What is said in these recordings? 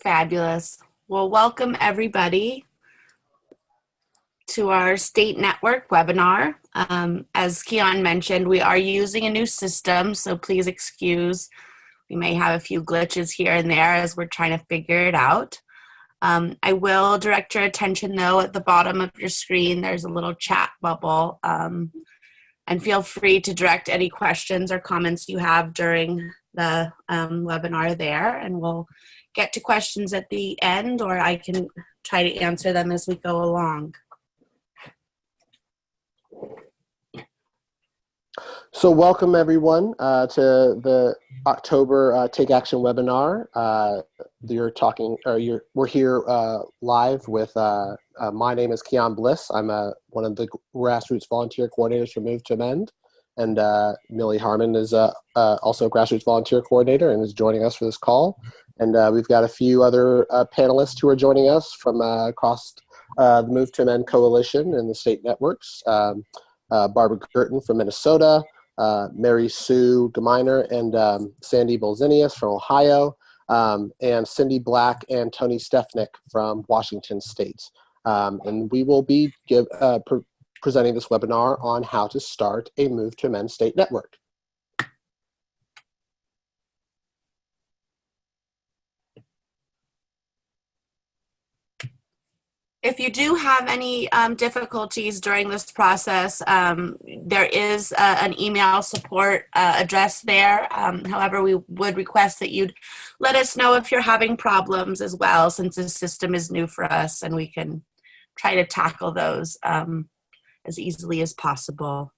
Fabulous. Well, welcome everybody to our state network webinar. As Keon mentioned, we are using a new system, so please excuse we may have a few glitches here and there as we're trying to figure it out. I will direct your attention though, at the bottom of your screen, there's a little chat bubble, and feel free to direct any questions or comments you have during the webinar there, and we'll get to questions at the end, or I can try to answer them as we go along. So welcome everyone to the October Take Action webinar. We're here live with, my name is Keon Bliss. I'm one of the grassroots volunteer coordinators for Move to Amend. And Millie Harmon is also a grassroots volunteer coordinator and is joining us for this call. And we've got a few other panelists who are joining us from across the Move to Amend Coalition and the state networks. Barbara Girton from Minnesota, Mary Sue Geminer and Sandy Bolzinius from Ohio, and Cindy Black and Tony Stefnik from Washington State. And we will be presenting this webinar on how to start a Move to Amend state network. If you do have any difficulties during this process, there is an email support address there. However, we would request that you'd let us know if you're having problems as well, since the system is new for us, and we can try to tackle those as easily as possible.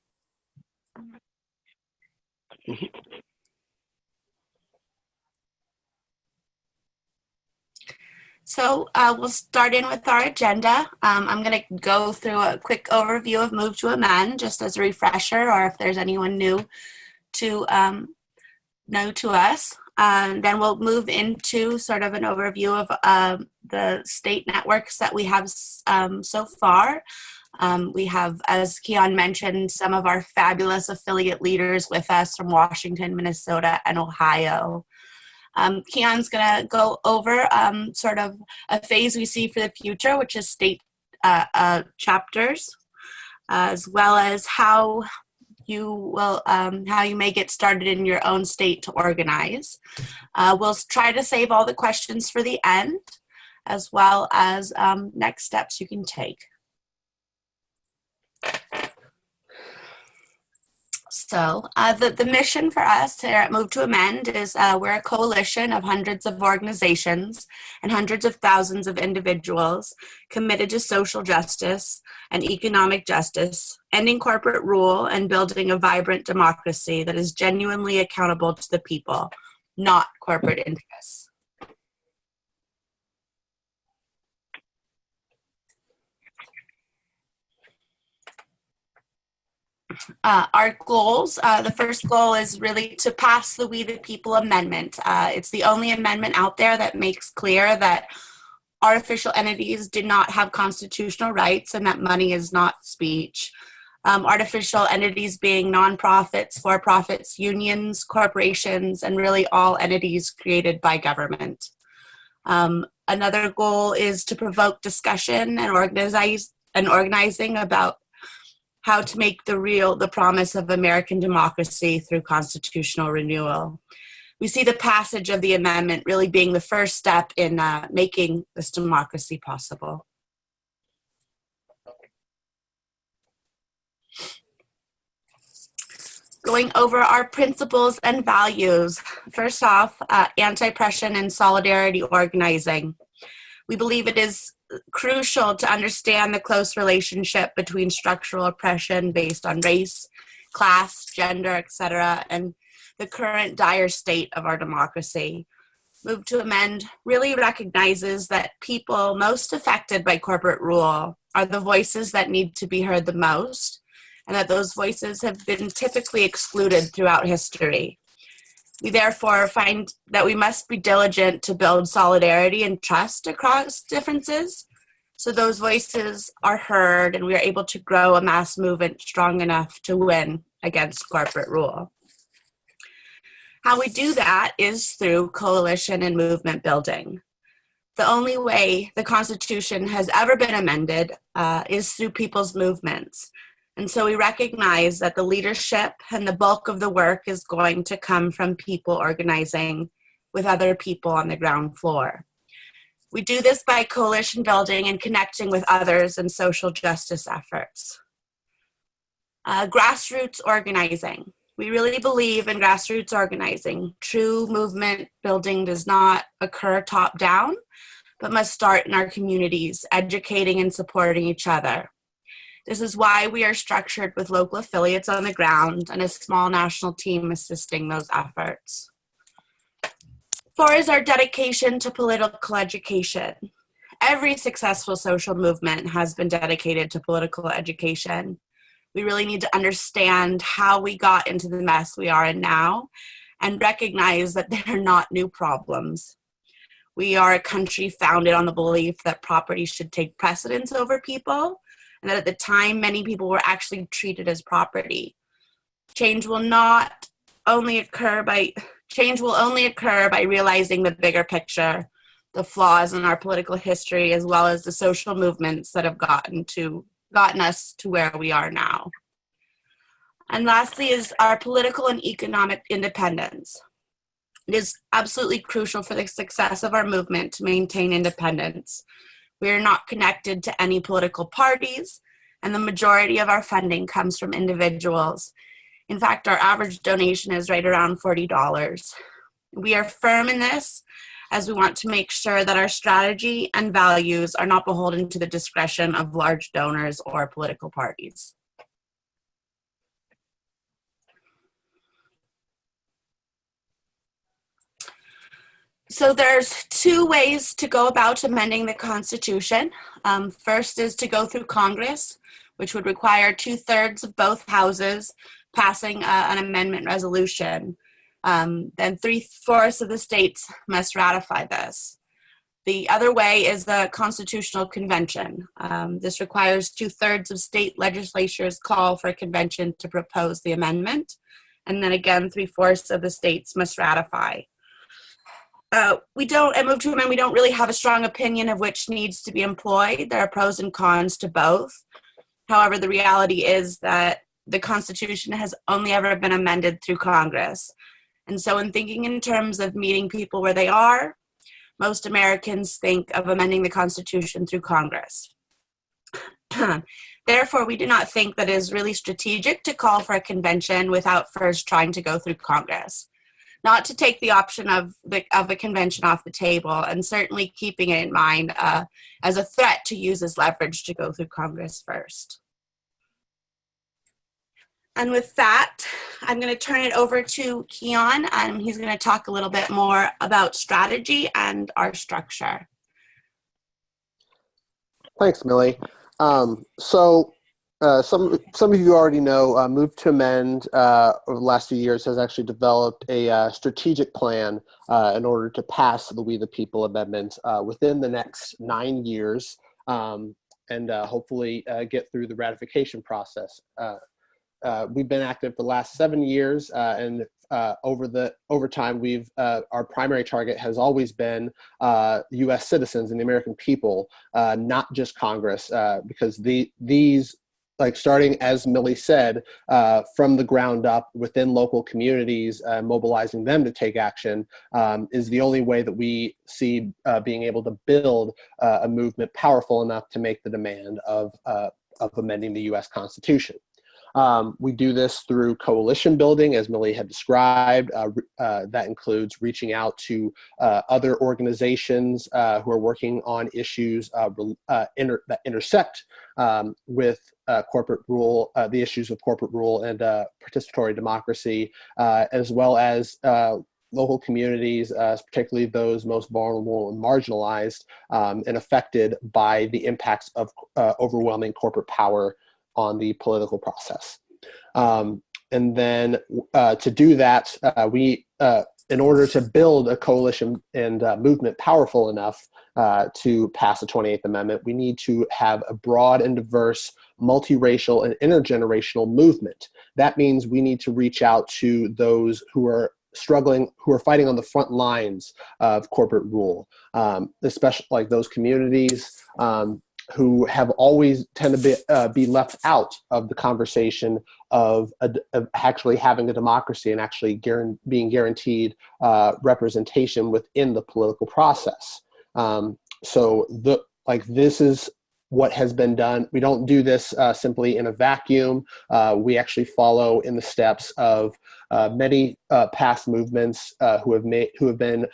So we'll start in with our agenda. I'm going to go through a quick overview of Move to Amend, just as a refresher, or if there's anyone new to us. Then we'll move into sort of an overview of the state networks that we have so far. We have, as Keon mentioned, some of our fabulous affiliate leaders with us from Washington, Minnesota, and Ohio. Keon's going to go over sort of a phase we see for the future, which is state chapters, as well as how you may get started in your own state to organize. We'll try to save all the questions for the end, as well as next steps you can take. So the mission for us here at Move to Amend is we're a coalition of hundreds of organizations and hundreds of thousands of individuals committed to social justice and economic justice, ending corporate rule and building a vibrant democracy that is genuinely accountable to the people, not corporate interests. Our goals, the first goal is really to pass the We the People amendment. It's the only amendment out there that makes clear that artificial entities do not have constitutional rights and that money is not speech. Artificial entities being nonprofits, for-profits, unions, corporations, and really all entities created by government. Another goal is to provoke discussion and organizing about how to make the promise of American democracy through constitutional renewal. We see the passage of the amendment really being the first step in making this democracy possible. Going over our principles and values. First off, anti-oppression and solidarity organizing. We believe it is crucial to understand the close relationship between structural oppression based on race, class, gender, etc., and the current dire state of our democracy. Move to Amend really recognizes that people most affected by corporate rule are the voices that need to be heard the most, and that those voices have been typically excluded throughout history. We therefore find that we must be diligent to build solidarity and trust across differences, so those voices are heard and we are able to grow a mass movement strong enough to win against corporate rule. How we do that is through coalition and movement building. The only way the Constitution has ever been amended is through people's movements. And so we recognize that the leadership and the bulk of the work is going to come from people organizing with other people on the ground floor. We do this by coalition building and connecting with others in social justice efforts. Grassroots organizing. We really believe in grassroots organizing. True movement building does not occur top down, but must start in our communities, educating and supporting each other. This is why we are structured with local affiliates on the ground and a small national team assisting those efforts. 4 is our dedication to political education. Every successful social movement has been dedicated to political education. We really need to understand how we got into the mess we are in now and recognize that they are not new problems. We are a country founded on the belief that property should take precedence over people, and that at the time, many people were actually treated as property. Change will only occur by realizing the bigger picture, the flaws in our political history, as well as the social movements that have gotten us to where we are now. And lastly is our political and economic independence. It is absolutely crucial for the success of our movement to maintain independence. We are not connected to any political parties, and the majority of our funding comes from individuals. In fact, our average donation is right around $40. We are firm in this, as we want to make sure that our strategy and values are not beholden to the discretion of large donors or political parties. So there's 2 ways to go about amending the Constitution. First is to go through Congress, which would require 2/3 of both houses passing an amendment resolution. Then 3/4 of the states must ratify this. The other way is the Constitutional Convention. This requires 2/3 of state legislatures call for a convention to propose the amendment. And then again, 3/4 of the states must ratify. At Move to Amend, we don't really have a strong opinion of which needs to be employed. There are pros and cons to both. However, the reality is that the Constitution has only ever been amended through Congress. And so in thinking in terms of meeting people where they are, most Americans think of amending the Constitution through Congress. Therefore, we do not think that it is really strategic to call for a convention without first trying to go through Congress. Not to take the option of a convention off the table, and certainly keeping it in mind as a threat to use as leverage to go through Congress first. And with that, I'm going to turn it over to Keon, and he's going to talk a little bit more about strategy and our structure. Thanks, Millie. Some of you already know Move to Amend over the last few years has actually developed a strategic plan in order to pass the We the People Amendment within the next 9 years and hopefully get through the ratification process. We've been active for the last 7 years, and over time, our primary target has always been U.S. citizens and the American people, not just Congress, because these, like starting, as Millie said, from the ground up within local communities, mobilizing them to take action is the only way that we see being able to build a movement powerful enough to make the demand of amending the U.S. Constitution. We do this through coalition building, as Millie had described. That includes reaching out to other organizations who are working on issues that intersect with corporate rule, the issues of corporate rule and participatory democracy, as well as local communities, particularly those most vulnerable and marginalized and affected by the impacts of overwhelming corporate power on the political process. And then to do that, in order to build a coalition and movement powerful enough to pass the 28th Amendment, we need to have a broad and diverse, multiracial and intergenerational movement. That means we need to reach out to those who are struggling, who are fighting on the front lines of corporate rule, especially like those communities who have always tend to be left out of the conversation of actually having a democracy and actually being guaranteed representation within the political process. So this is what has been done. We don't do this simply in a vacuum. We actually follow in the steps of many past movements who have been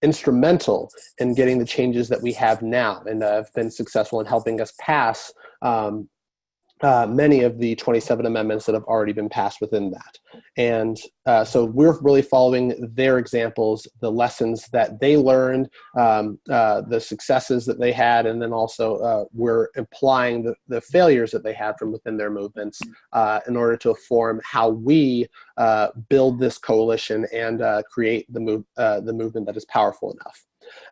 instrumental in getting the changes that we have now, and have been successful in helping us pass many of the 27 amendments that have already been passed within that. And so we're really following their examples, the lessons that they learned, the successes that they had, and then also we're applying the failures that they had from within their movements in order to inform how we build this coalition and create the movement that is powerful enough.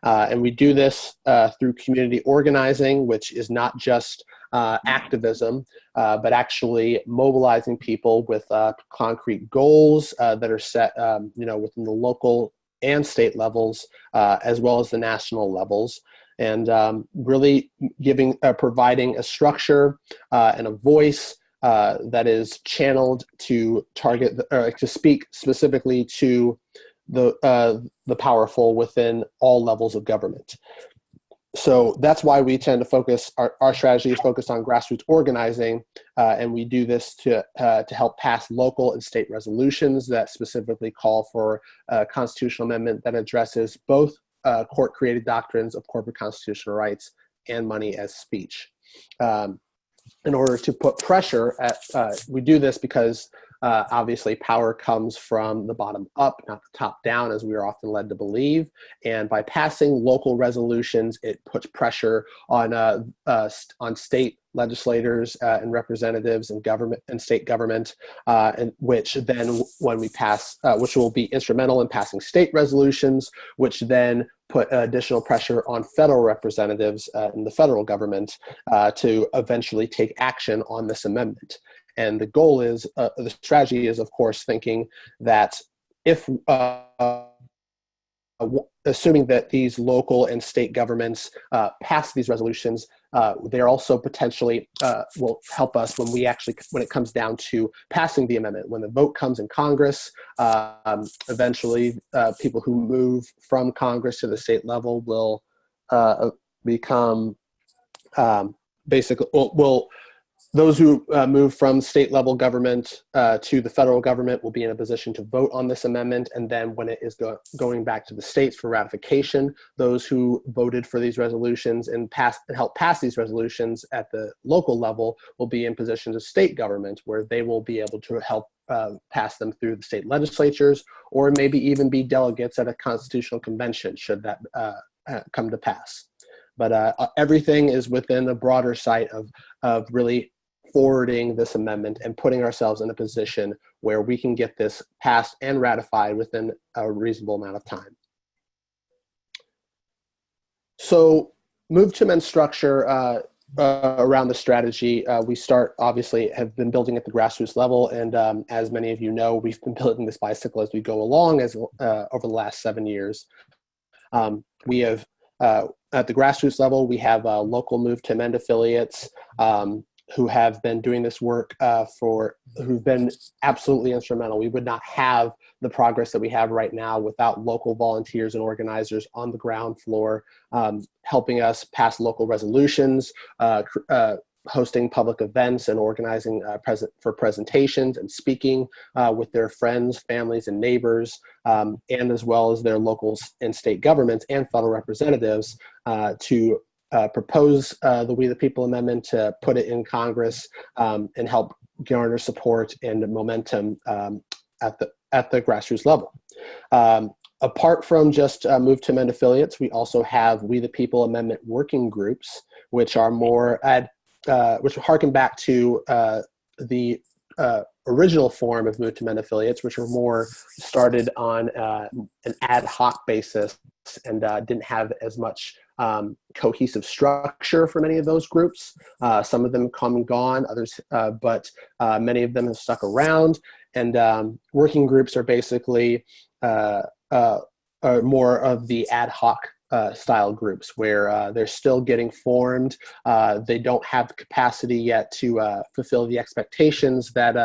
And we do this through community organizing, which is not just activism, but actually mobilizing people with concrete goals that are set, within the local and state levels, as well as the national levels, and really providing a structure and a voice that is channeled to target to speak specifically to the powerful within all levels of government. So that's why we tend to focus, our strategy is focused on grassroots organizing, and we do this to help pass local and state resolutions that specifically call for a constitutional amendment that addresses both court-created doctrines of corporate constitutional rights and money as speech. In order to put pressure we do this because obviously power comes from the bottom up, not the top down, as we are often led to believe. And by passing local resolutions, it puts pressure on state legislators and representatives and government and state government, and which then, when we pass, which will be instrumental in passing state resolutions, which then put additional pressure on federal representatives in the federal government to eventually take action on this amendment. And the goal is, the strategy is, of course, thinking that if, assuming that these local and state governments pass these resolutions, they're also potentially will help us when it comes down to passing the amendment. When the vote comes in Congress, eventually people who move from Congress to the state level will become those who move from state level government to the federal government will be in a position to vote on this amendment. And then when it is going back to the states for ratification, those who voted for these resolutions and help pass these resolutions at the local level will be in positions of state government, where they will be able to help pass them through the state legislatures, or maybe even be delegates at a constitutional convention should that come to pass. But everything is within a broader sight of really forwarding this amendment and putting ourselves in a position where we can get this passed and ratified within a reasonable amount of time. So Move to Amend structure around the strategy, we have been building at the grassroots level, and as many of you know, we've been building this bicycle as we go along over the last 7 years. We have at the grassroots level, we have local Move to Amend affiliates who have been doing this work who've been absolutely instrumental. We would not have the progress that we have right now without local volunteers and organizers on the ground floor, helping us pass local resolutions, hosting public events, and organizing for presentations and speaking with their friends, families, and neighbors, and as well as their local and state governments and federal representatives to propose the We the People Amendment, to put it in Congress, and help garner support and momentum at the grassroots level. Apart from just Move to Amend affiliates, we also have We the People Amendment working groups, which are which harken back to the original form of Move to Amend affiliates, which were more started on an ad hoc basis and didn't have as much cohesive structure for many of those groups. Some of them have come and gone, others, but many of them have stuck around. And working groups are basically more of the ad hoc style groups where they're still getting formed. They don't have the capacity yet to fulfill the expectations that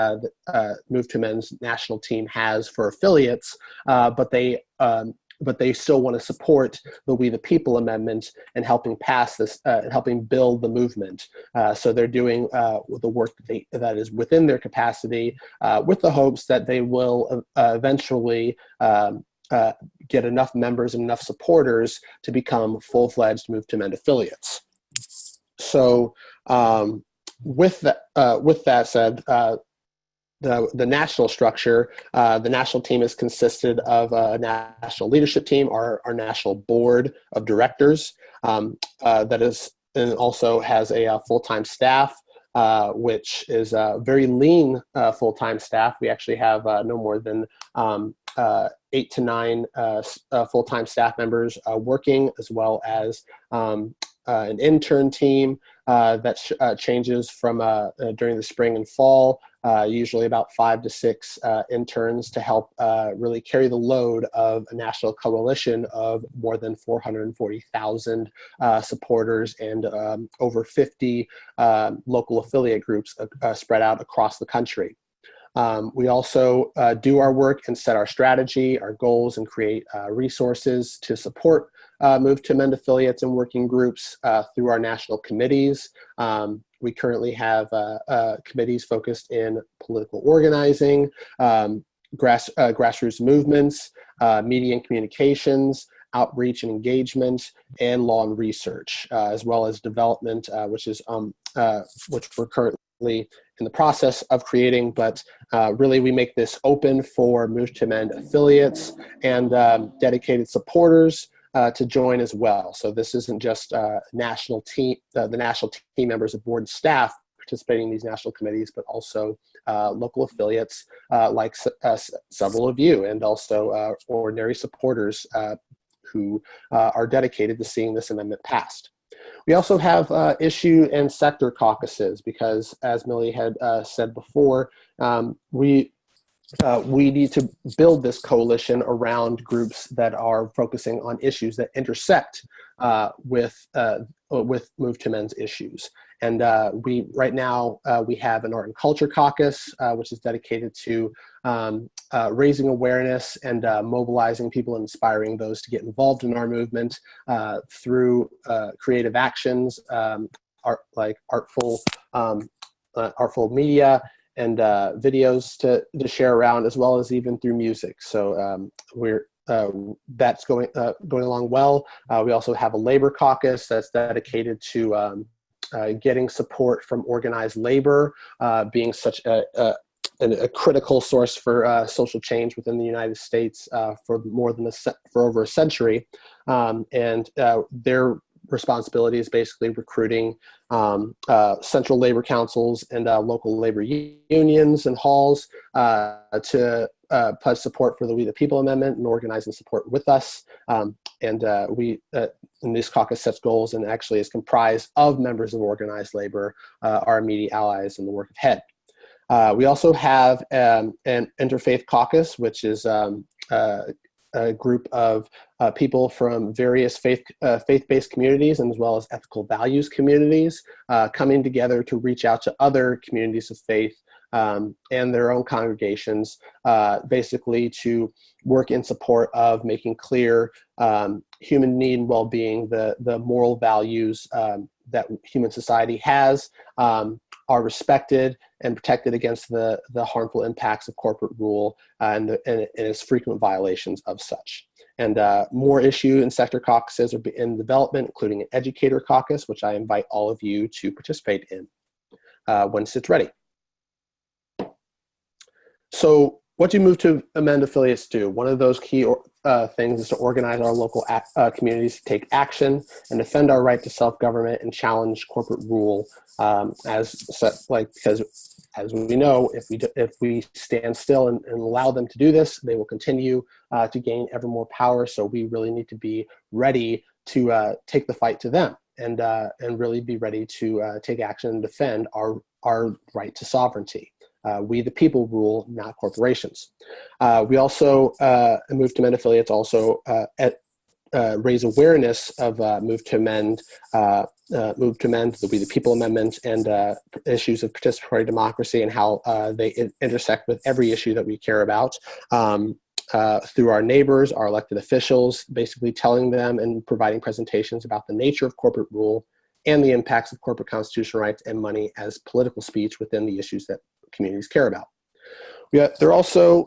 Move to Amend's national team has for affiliates, but they still want to support the We the People Amendment and helping pass this, helping build the movement. So they're doing the work that is within their capacity, with the hopes that they will eventually get enough members and enough supporters to become full-fledged Move to Amend affiliates. So with that said, the national structure, the national team is consisted of a national leadership team, our national board of directors, that is, and also has a full-time staff, which is a very lean full-time staff. We actually have no more than 8 to 9 full-time staff members working, as well as an intern team that changes from during the spring and fall, usually about 5 to 6 interns to help really carry the load of a national coalition of more than 440,000 supporters and over 50 local affiliate groups spread out across the country. We also do our work and set our strategy, our goals, and create resources to support Move to Amend affiliates and working groups through our national committees. We currently have committees focused in political organizing, grassroots movements, media and communications, outreach and engagement, and law and research, as well as development, which we're currently in the process of creating, but really we make this open for Move to Amend affiliates and dedicated supporters to join as well. So this isn't just national team, the national team members of board and staff participating in these national committees, but also local affiliates like several of you, and also ordinary supporters who are dedicated to seeing this amendment passed. We also have issue and sector caucuses because, as Millie had said before, we need to build this coalition around groups that are focusing on issues that intersect with Move to Amend's issues. And right now we have an art and culture caucus, which is dedicated to raising awareness and mobilizing people and inspiring those to get involved in our movement through creative actions, artful media and videos to share around, as well as even through music. So that's going along well. We also have a labor caucus that's dedicated to getting support from organized labor, being such a critical source for social change within the United States for over a century, and their responsibility is basically recruiting central labor councils and local labor unions and halls to pledge support for the We the People Amendment and organize and support with us. And this caucus sets goals and actually is comprised of members of organized labor, our immediate allies in the work ahead. We also have an interfaith caucus, which is a group of people from various faith-based communities, and as well as ethical values communities, coming together to reach out to other communities of faith and their own congregations, basically to work in support of making clear human need and well-being, the moral values that human society has, are respected and protected against the harmful impacts of corporate rule and its frequent violations of such. And more issue and sector caucuses are in development, including an educator caucus, which I invite all of you to participate in once it's ready. So what do Move to Amend affiliates do? One of those key things is to organize our local communities to take action and defend our right to self-government and challenge corporate rule. Because as we know, if we stand still and allow them to do this, they will continue to gain ever more power. So we really need to be ready to take the fight to them and really be ready to take action and defend our right to sovereignty. We the people rule, not corporations. We also, Move to Amend affiliates also raise awareness of Move to Amend, the We the People amendments, and issues of participatory democracy and how they intersect with every issue that we care about. Through our neighbors, our elected officials, basically telling them and providing presentations about the nature of corporate rule and the impacts of corporate constitutional rights and money as political speech within the issues that communities care about. They're also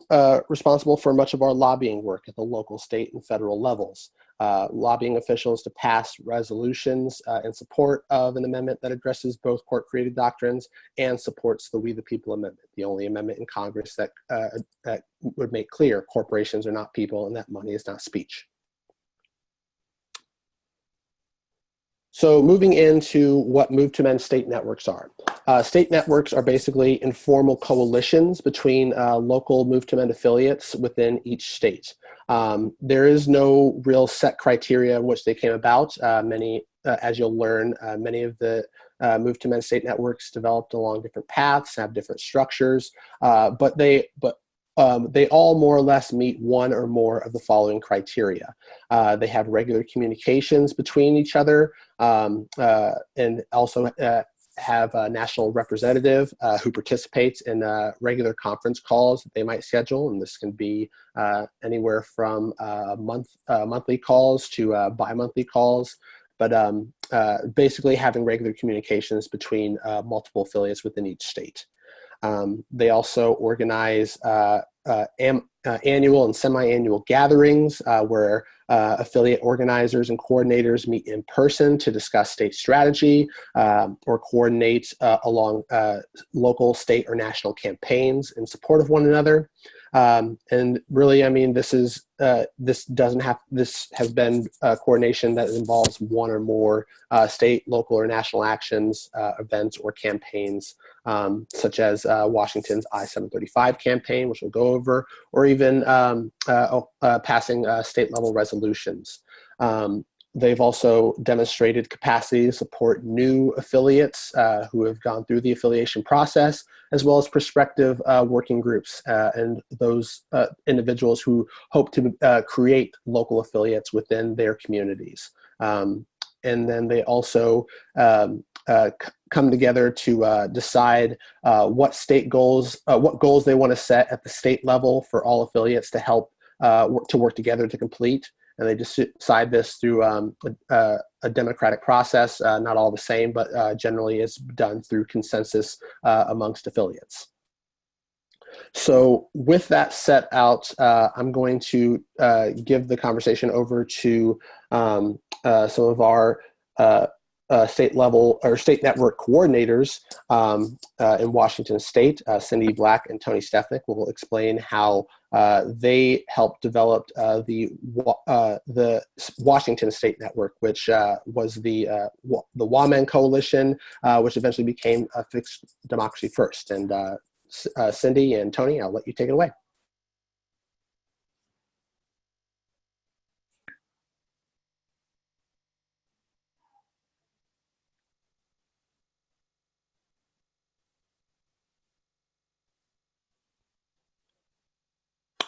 responsible for much of our lobbying work at the local, state, and federal levels. Lobbying officials to pass resolutions in support of an amendment that addresses both court-created doctrines and supports the We the People amendment, the only amendment in Congress that would make clear corporations are not people and that money is not speech. So moving into what Move to Amend state networks are. State networks are basically informal coalitions between local Move to Amend affiliates within each state. There is no real set criteria in which they came about. As you'll learn, many of the Move to Amend state networks developed along different paths, have different structures, but they all more or less meet one or more of the following criteria. They have regular communications between each other, and also have a national representative who participates in regular conference calls that they might schedule, and this can be anywhere from monthly calls to bi-monthly calls, but basically having regular communications between multiple affiliates within each state. They also organize annual and semi-annual gatherings where affiliate organizers and coordinators meet in person to discuss state strategy or coordinate along local, state, or national campaigns in support of one another. And really, I mean, this has been coordination that involves one or more state, local, or national actions, events, or campaigns, such as Washington's I-735 campaign, which we'll go over, or even passing state-level resolutions. They've also demonstrated capacity to support new affiliates who have gone through the affiliation process, as well as prospective working groups and those individuals who hope to create local affiliates within their communities. And then they also come together to decide what goals they want to set at the state level for all affiliates to help work together to complete. And they just decide this through a democratic process, not all the same, but generally it's done through consensus amongst affiliates. So with that set out, I'm going to give the conversation over to some of our state level or state network coordinators in Washington State. Cindy Black and Tony Stefnik will explain how they helped develop the Washington State Network, which was the WAMEN Coalition, which eventually became Fixed Democracy First. And Cindy and Tony, I'll let you take it away.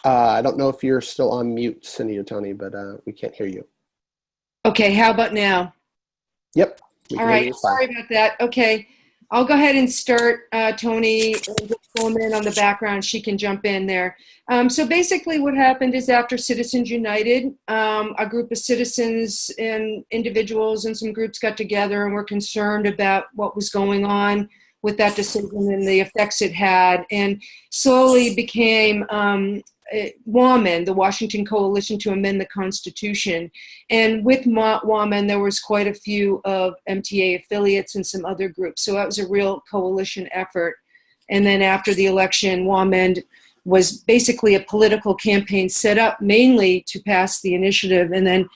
I don't know if you're still on mute, Cindy or Tony, but we can't hear you. Okay, how about now? Yep. All right, sorry about that. Okay, I'll go ahead and start, Tony, and just fill him in on the background. She can jump in there. So basically what happened is after Citizens United, a group of citizens and individuals and some groups got together and were concerned about what was going on with that decision and the effects it had, and slowly became WAMEN, the Washington Coalition to Amend the Constitution. And with WAMEN, there was quite a few of MTA affiliates and some other groups. So that was a real coalition effort. And then after the election, WAMEN was basically a political campaign set up mainly to pass the initiative. And then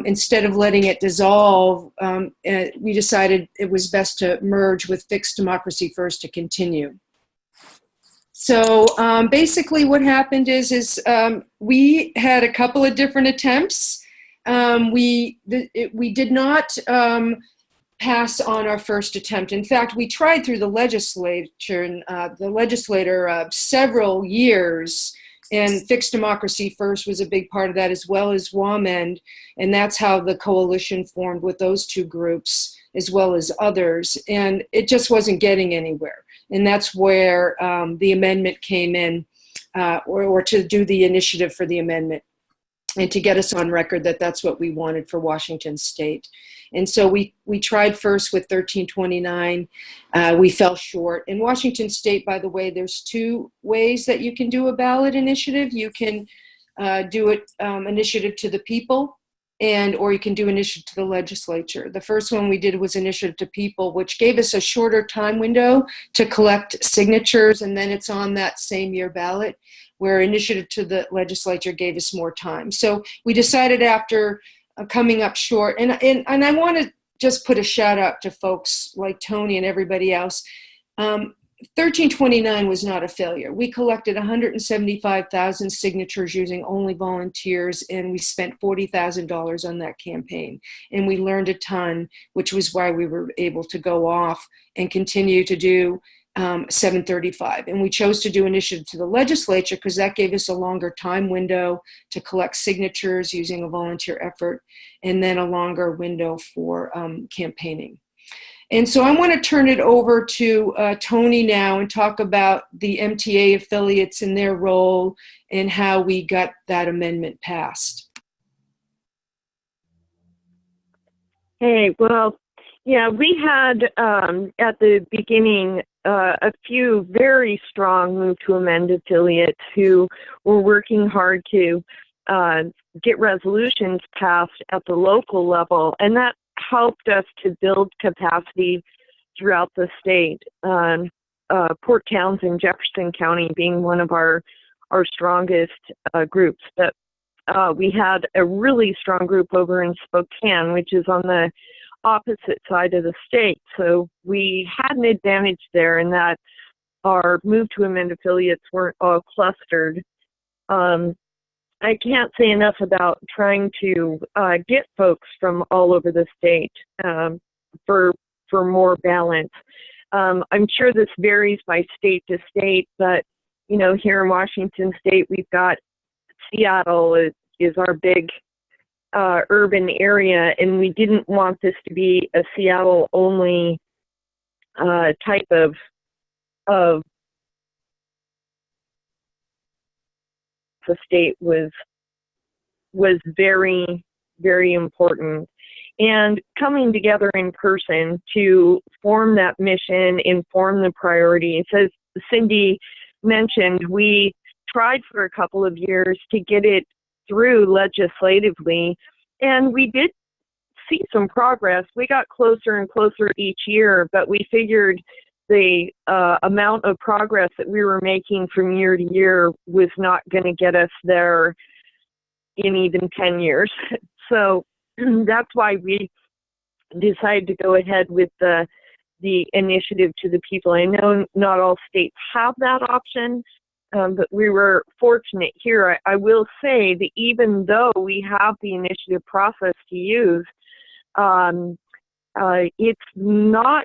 instead of letting it dissolve, we decided it was best to merge with Fixed Democracy First to continue. So basically what happened is we had a couple of different attempts. We did not pass on our first attempt. In fact, we tried through the legislature and the legislator several years, and Fixed Democracy First was a big part of that, as well as WAMEND, and that's how the coalition formed with those two groups, as well as others, and it just wasn't getting anywhere. And that's where the amendment came in, or to do the initiative for the amendment, and to get us on record that that's what we wanted for Washington State. And so we tried first with 1329. We fell short. In Washington State, by the way, there's two ways that you can do a ballot initiative. You can do it initiative to the people, or you can do initiative to the legislature. The first one we did was initiative to people, which gave us a shorter time window to collect signatures, and then it's on that same year ballot, where initiative to the legislature gave us more time. So we decided after coming up short, and I want to just put a shout out to folks like Tony and everybody else. 1329 was not a failure. We collected 175,000 signatures using only volunteers, and we spent $40,000 on that campaign. And we learned a ton, which was why we were able to go off and continue to do 735. And we chose to do initiative to the legislature because that gave us a longer time window to collect signatures using a volunteer effort, and then a longer window for campaigning. And so I want to turn it over to Tony now and talk about the MTA affiliates and their role and how we got that amendment passed. Hey, well, yeah, we had at the beginning a few very strong Move to Amend affiliates who were working hard to get resolutions passed at the local level, and that helped us to build capacity throughout the state. Port Townsend, Jefferson County being one of our strongest groups, but we had a really strong group over in Spokane, which is on the opposite side of the state. So we had an advantage there in that our Move to Amend affiliates weren't all clustered. I can't say enough about trying to get folks from all over the state for more balance. I'm sure this varies by state to state, but you know, here in Washington State, we've got Seattle is our big urban area, and we didn't want this to be a Seattle only type of the state was very, very important. And coming together in person to form that mission, inform the priorities. As Cindy mentioned, we tried for a couple of years to get it through legislatively, and we did see some progress. We got closer and closer each year, but we figured the amount of progress that we were making from year to year was not going to get us there in even 10 years. So that's why we decided to go ahead with the initiative to the people. I know not all states have that option, but we were fortunate here. I will say that even though we have the initiative process to use, it's not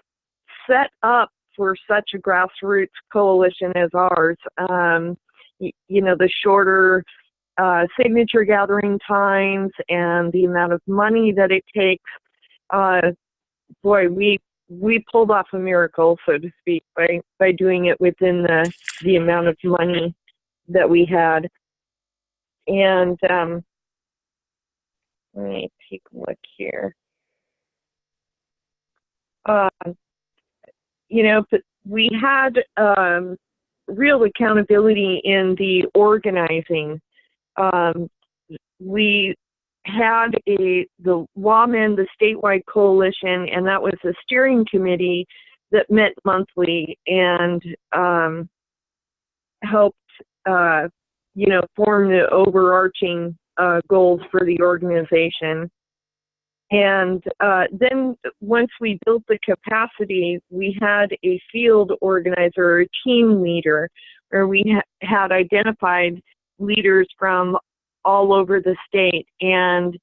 set up for such a grassroots coalition as ours. You know, the shorter signature gathering times and the amount of money that it takes, boy, we pulled off a miracle, so to speak, by doing it within the amount of money that we had. And let me take a look here. You know, but we had real accountability in the organizing. We had the WAMEND, the statewide coalition, and that was a steering committee that met monthly and helped, you know, form the overarching goals for the organization. And then once we built the capacity, we had a field organizer, a team leader, where we had identified leaders from all over the state. And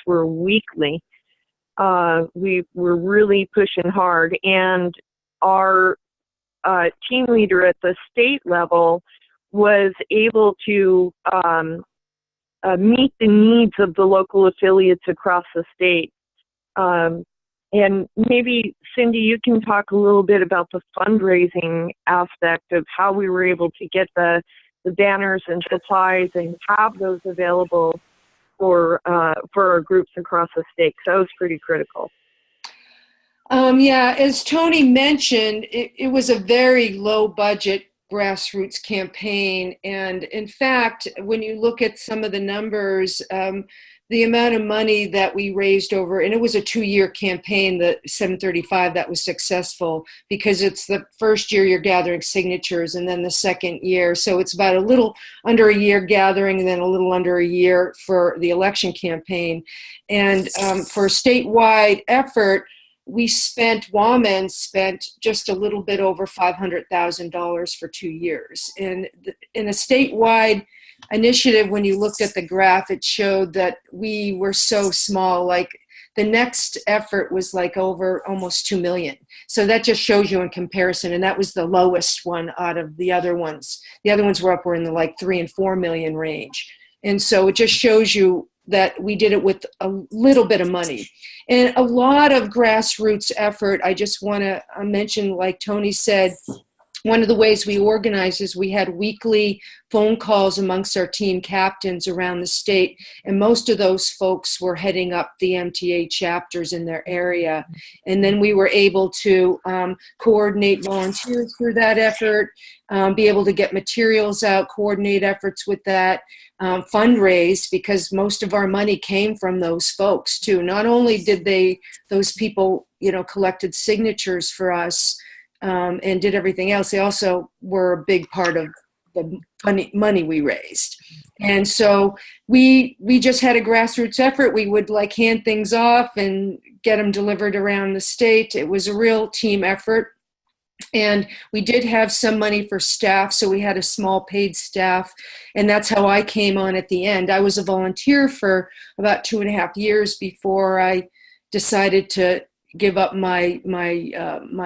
were weekly. We were really pushing hard, and our team leader at the state level was able to meet the needs of the local affiliates across the state. And maybe, Cindy, you can talk a little bit about the fundraising aspect of how we were able to get the banners and supplies and have those available for our groups across the state. So that was pretty critical. Yeah, as Tony mentioned, it was a very low budget grassroots campaign. And in fact, when you look at some of the numbers, the amount of money that we raised over, and it was a 2-year campaign, the 735, that was successful, because it's the first year you're gathering signatures and then the second year. So it's about a little under a year gathering and then a little under a year for the election campaign. And for a statewide effort, WAMN spent just a little bit over $500,000 for 2 years. And in a statewide initiative, when you looked at the graph, it showed that we were so small. Like the next effort was like over almost 2 million. So that just shows you in comparison. And that was the lowest one out of the other ones. The other ones were up, were in the like 3 and 4 million range. And so it just shows you that we did it with a little bit of money. And a lot of grassroots effort. I just want to mention, like Tony said, one of the ways we organized is we had weekly phone calls amongst our team captains around the state, and most of those folks were heading up the MTA chapters in their area. And then we were able to coordinate volunteers through that effort, be able to get materials out, coordinate efforts with that, fundraise, because most of our money came from those folks too. Not only did those people, collected signatures for us, and did everything else, they also were a big part of the money we raised. And so we just had a grassroots effort. We would like hand things off and get them delivered around the state. It was a real team effort. And we did have some money for staff, so we had a small paid staff, and that's how I came on at the end. I was a volunteer for about 2.5 years before I decided to give up my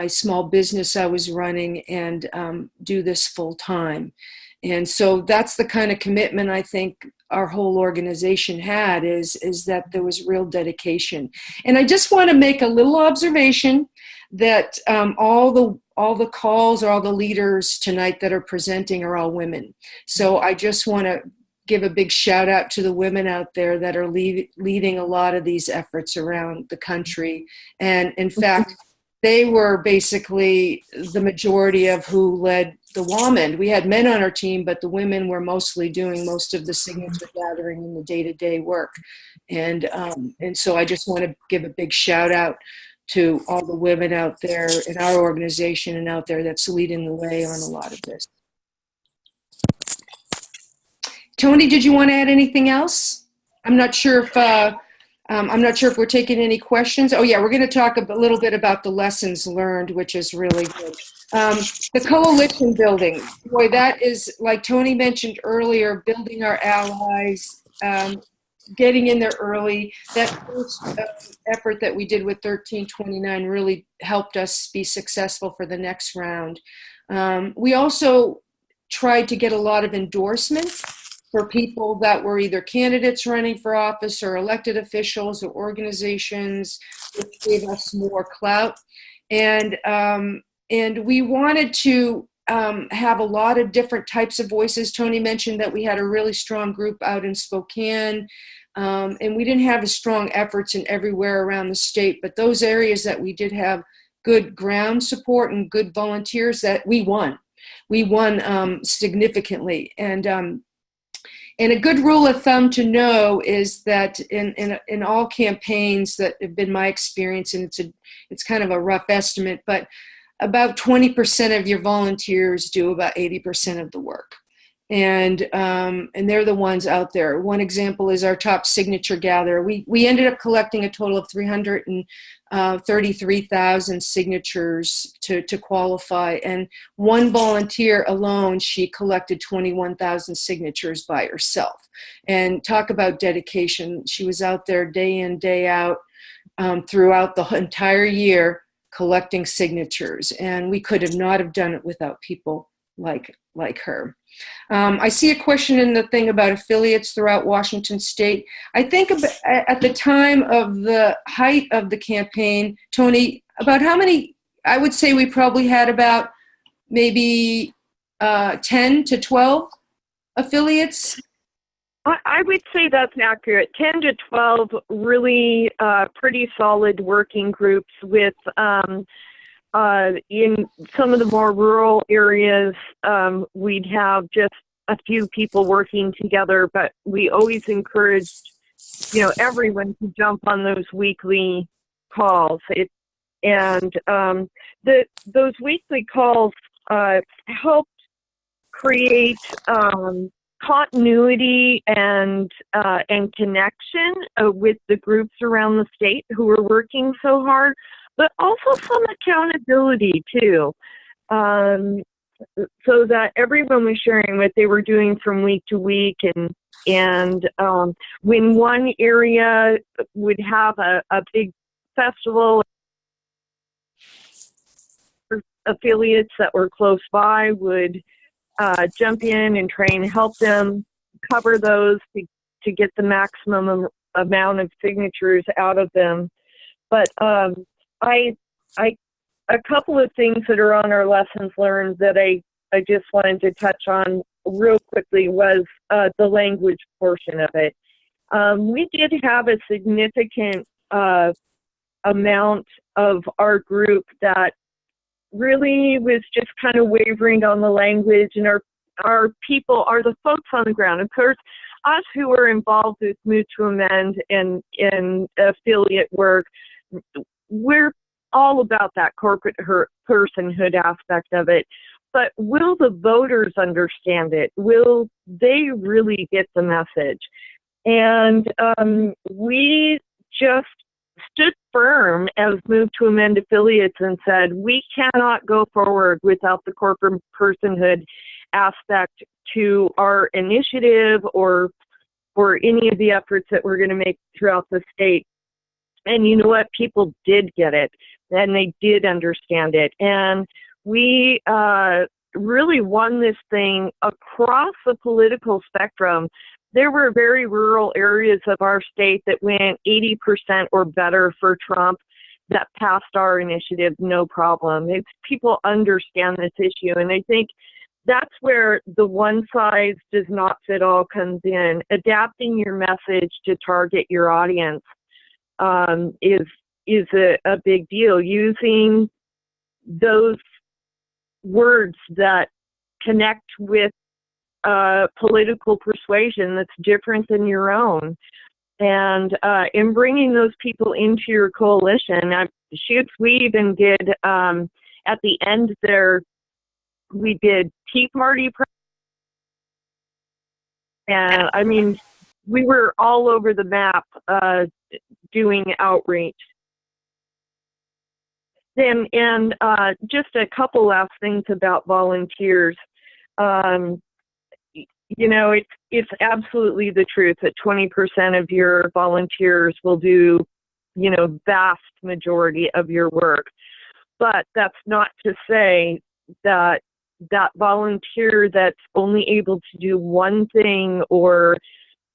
small business I was running and do this full time. And so that's the kind of commitment I think our whole organization had, is that there was real dedication. And I just want to make a little observation that all the calls or all the leaders tonight that are presenting are all women. So I just want to give a big shout out to the women out there that are leading a lot of these efforts around the country. And in fact, they were basically the majority of who led the WAMN. We had men on our team, but the women were mostly doing most of the signature gathering and the day-to-day work. And so I just want to give a big shout out to all the women out there in our organization and out there that's leading the way on a lot of this. Tony, did you want to add anything else? I'm not sure if we're taking any questions. Oh yeah, we're going to talk a little bit about the lessons learned, which is really good. The coalition building, boy, that is, like Tony mentioned earlier, building our allies, getting in there early. That first effort that we did with 1329 really helped us be successful for the next round. We also tried to get a lot of endorsements for people that were either candidates running for office or elected officials or organizations, which gave us more clout. And we wanted to have a lot of different types of voices. Tony mentioned that we had a really strong group out in Spokane, and we didn't have as strong efforts in everywhere around the state, but those areas that we did have good ground support and good volunteers, that we won. We won significantly. And a good rule of thumb to know is that in all campaigns that have been my experience, and it's kind of a rough estimate, but about 20% of your volunteers do about 80% of the work. and they're the ones out there. One example is our top signature gatherer. We ended up collecting a total of 333,000 signatures to qualify, and one volunteer alone, she collected 21,000 signatures by herself. And talk about dedication. She was out there day in, day out, throughout the entire year collecting signatures, and we could have not have done it without people like her. I see a question in the thing about affiliates throughout Washington State. I think at the time of the height of the campaign, Tony, about how many? I would say we probably had about maybe 10 to 12 affiliates. I would say that's accurate. 10 to 12 really pretty solid working groups with, in some of the more rural areas, we'd have just a few people working together, but we always encouraged, everyone to jump on those weekly calls. Those weekly calls helped create continuity and connection with the groups around the state who were working so hard, but also some accountability too, so that everyone was sharing what they were doing from week to week. And when one area would have a big festival, affiliates that were close by would jump in and try and help them cover those to get the maximum amount of signatures out of them. But a couple of things that are on our lessons learned that I just wanted to touch on real quickly was the language portion of it. We did have a significant amount of our group that really was just kind of wavering on the language, and our people are the folks on the ground. Of course, us who are involved with Move to Amend and affiliate work, we're all about that corporate personhood aspect of it. But will the voters understand it? Will they really get the message? And we just stood firm as Move to Amend affiliates and said, we cannot go forward without the corporate personhood aspect to our initiative or any of the efforts that we're going to make throughout the state. And you know what? People did get it, and they did understand it. And we really won this thing across the political spectrum. There were very rural areas of our state that went 80% or better for Trump that passed our initiative, no problem. People understand this issue, and I think that's where the one size does not fit all comes in. Adapting your message to target your audience is a big deal. Using those words that connect with political persuasion that's different than your own, and in bringing those people into your coalition. We even did at the end there, we did Tea Party, and I mean, we were all over the map doing outreach. And just a couple last things about volunteers. It's absolutely the truth that 20% of your volunteers will do, vast majority of your work. But that's not to say that volunteer that's only able to do one thing or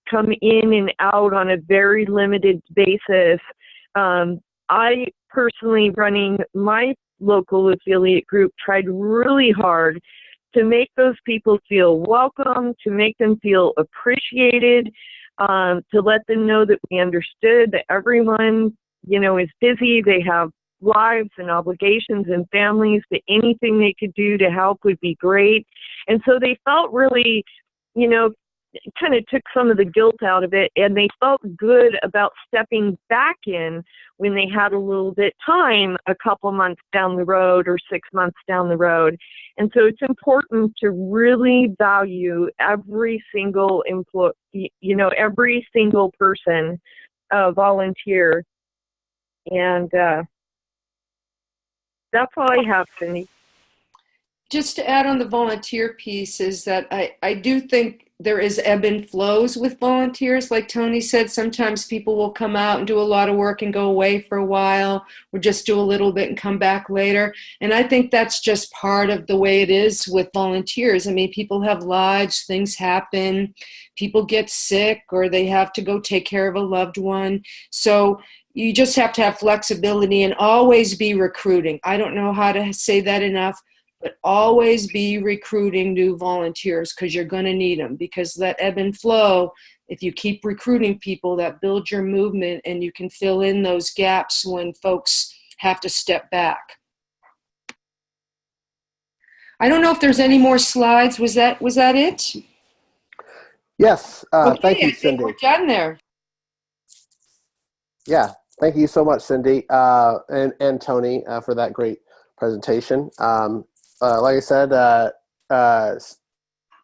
come in and out on a very limited basis. I personally, running my local affiliate group, tried really hard to make those people feel welcome, to make them feel appreciated, to let them know that we understood that everyone, is busy. They have lives and obligations and families, that anything they could do to help would be great. And so they felt really, kind of took some of the guilt out of it, and they felt good about stepping back in when they had a little bit time a couple months down the road or 6 months down the road. And so it's important to really value every single employee, every single person, volunteer. And that's all I have, Cindy. Just to add on the volunteer piece is that I do think there is ebb and flows with volunteers. Like Tony said, sometimes people will come out and do a lot of work and go away for a while, or just do a little bit and come back later. And I think that's just part of the way it is with volunteers. I mean, people have lives, things happen, people get sick, or they have to go take care of a loved one. So you just have to have flexibility and always be recruiting. I don't know how to say that enough, but always be recruiting new volunteers, because you're going to need them, because that ebb and flow, if you keep recruiting people, that builds your movement, and you can fill in those gaps when folks have to step back. I don't know if there's any more slides. Was that it? Yes. Okay, Thank you, I think Cindy. we're done there. Yeah. Thank you so much, Cindy, and Tony, for that great presentation. Like I said,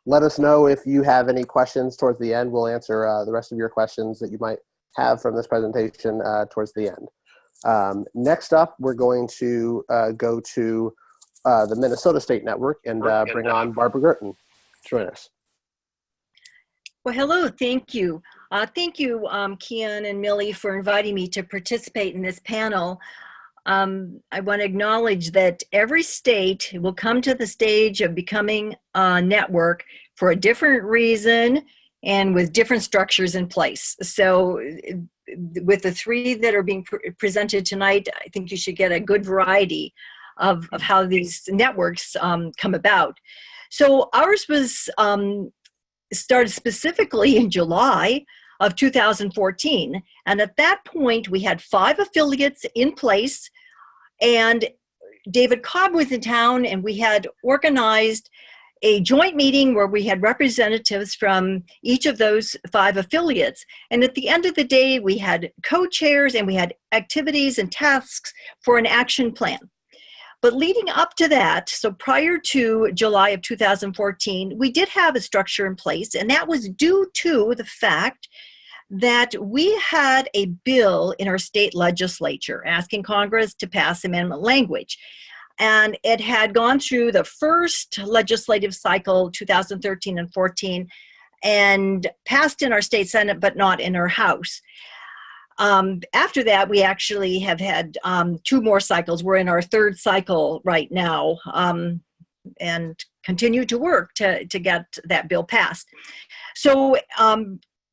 let us know if you have any questions towards the end. We'll answer the rest of your questions that you might have from this presentation towards the end. Next up, we're going to go to the Minnesota State Network and bring on Barbara Gerten. Join us. Well, hello, thank you. Thank you, Kian and Millie, for inviting me to participate in this panel. I want to acknowledge that every state will come to the stage of becoming a network for a different reason and with different structures in place. So with the three that are being presented tonight, I think you should get a good variety of how these networks come about. So ours was started specifically in July of 2014. And at that point, we had 5 affiliates in place, and David Cobb was in town, and we had organized a joint meeting where we had representatives from each of those 5 affiliates. And at the end of the day, we had co-chairs and we had activities and tasks for an action plan. But leading up to that, so prior to July of 2014, we did have a structure in place, and that was due to the fact that we had a bill in our state legislature asking Congress to pass amendment language. And it had gone through the first legislative cycle, 2013 and 14, and passed in our state Senate, but not in our House. After that, we actually have had 2 more cycles. We're in our 3rd cycle right now, and continue to work to get that bill passed. So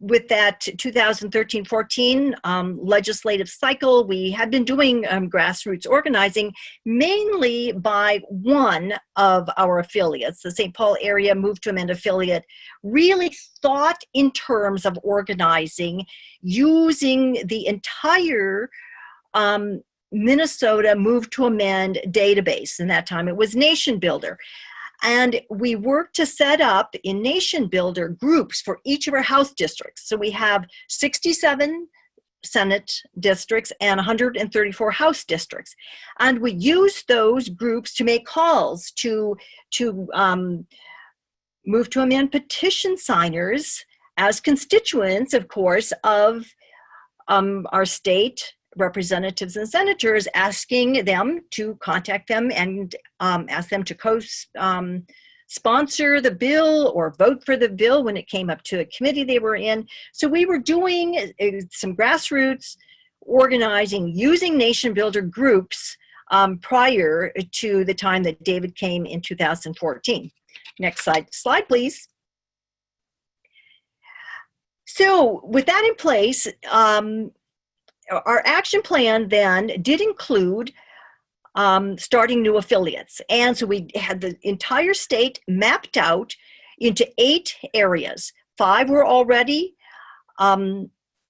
with that 2013-14 legislative cycle, we had been doing grassroots organizing, mainly by one of our affiliates. The St. Paul area Move to Amend affiliate really thought in terms of organizing using the entire Minnesota Move to Amend database. In that time, it was Nation Builder. And we worked to set up in Nation Builder groups for each of our House districts. So we have 67 Senate districts and 134 House districts. And we used those groups to make calls to Move to Amend petition signers as constituents, of course, of our state representatives and senators, asking them to contact them and ask them to sponsor the bill or vote for the bill when it came up to a committee they were in. So we were doing some grassroots organizing using Nation Builder groups prior to the time that David came in 2014. Next slide, please. So with that in place, our action plan then did include starting new affiliates. And so we had the entire state mapped out into 8 areas. 5 were already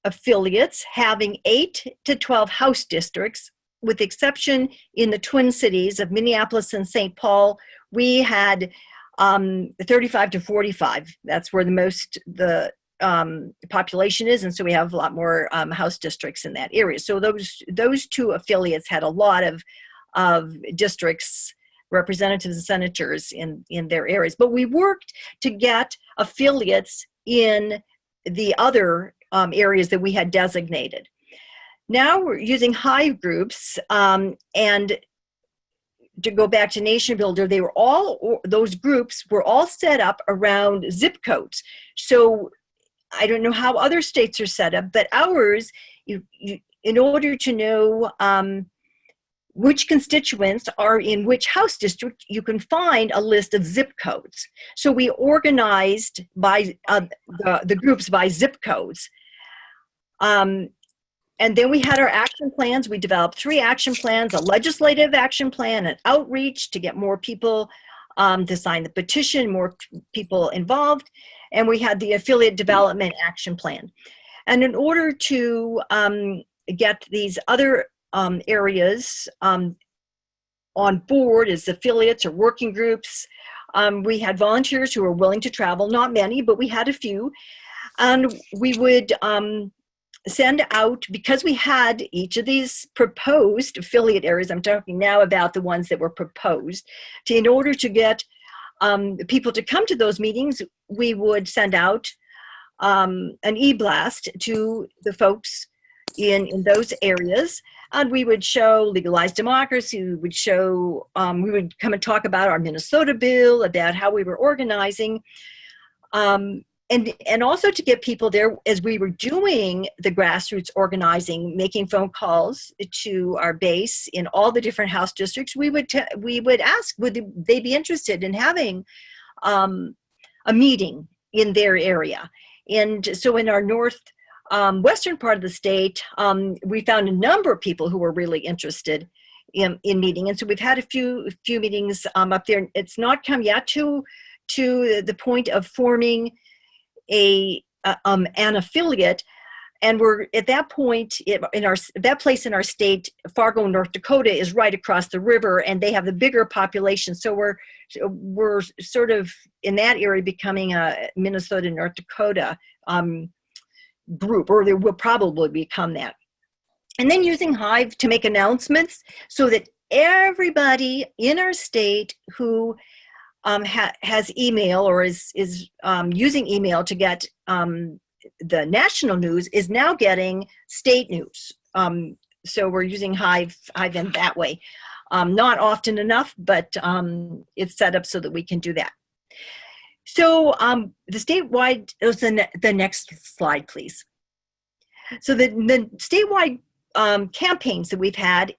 affiliates, having 8 to 12 House districts, with the exception in the Twin Cities of Minneapolis and St. Paul. We had 35 to 45. That's where the population is, and so we have a lot more House districts in that area. So those two affiliates had a lot of districts, representatives and senators in their areas. But we worked to get affiliates in the other areas that we had designated. Now we're using hive groups, and to go back to Nation Builder, those groups were all set up around zip codes. So I don't know how other states are set up, but ours, in order to know which constituents are in which House district, you can find a list of zip codes. So we organized by the groups by zip codes. And then we had our action plans. We developed 3 action plans: a legislative action plan, an outreach to get more people to sign the petition, more people involved, and we had the affiliate development action plan. And in order to get these other areas on board as affiliates or working groups, we had volunteers who were willing to travel, not many, but we had a few, and we would send out, because we had each of these proposed affiliate areas, I'm talking now about the ones that were proposed, in order to get people to come to those meetings, we would send out an e-blast to the folks in those areas, and we would show legalized democracy, we would show, we would come and talk about our Minnesota bill, about how we were organizing, and also to get people there as we were doing the grassroots organizing, making phone calls to our base in all the different House districts. We would ask, would they be interested in having a meeting in their area? And so in our western part of the state, we found a number of people who were really interested in meeting. And so we've had a few meetings up there. It's not come yet to the point of forming an affiliate, and we're at that point that place in our state. Fargo, North Dakota, is right across the river, and they have the bigger population. So we're sort of in that area becoming a Minnesota, North Dakota group, or they will probably become that. And then using Hive to make announcements so that everybody in our state who has email or is using email to get the national news is now getting state news. So we're using Hive in that way. Not often enough, but it's set up so that we can do that. So the statewide, the next slide, please. So the statewide campaigns that we've had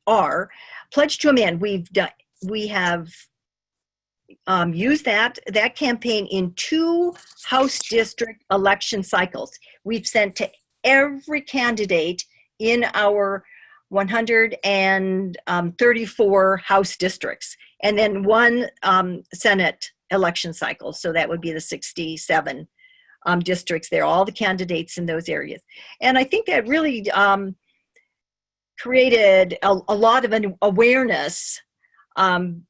are Pledge to Amend. We have used that campaign in 2 House district election cycles. We've sent to every candidate in our 134 House districts, and then 1 Senate election cycle. So that would be the 67 districts there, all the candidates in those areas. And I think that really created a lot of an awareness,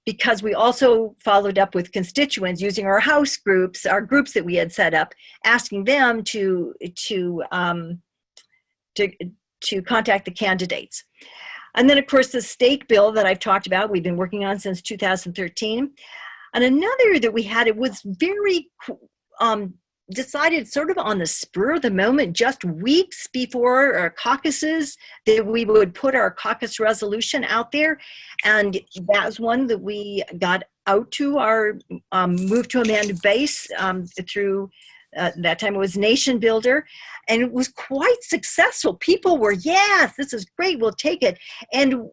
because we also followed up with constituents using our House groups, our groups that we had set up, asking them to contact the candidates. And then, of course, the state bill that I've talked about, we've been working on since 2013. And another that we had, it was very decided sort of on the spur of the moment, just weeks before our caucuses, that we would put our caucus resolution out there. And that was one that we got out to our Move to Amend base through, that time it was Nation Builder. And it was quite successful. People were, yes, this is great, we'll take it. And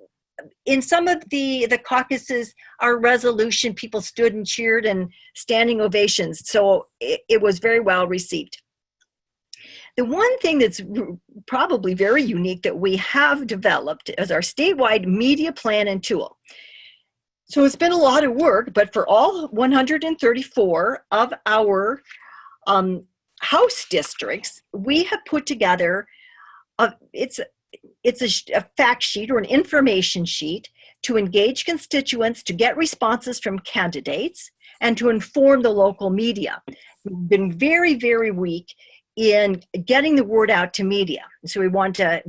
in some of the caucuses, our resolution, people stood and cheered and standing ovations. So it was very well received. The one thing that's probably very unique that we have developed is our statewide media plan and tool. So it's been a lot of work, but for all 134 of our House districts, we have put together, it's a fact sheet or an information sheet to engage constituents, to get responses from candidates, and to inform the local media. We've been very, very weak in getting the word out to media. So we want to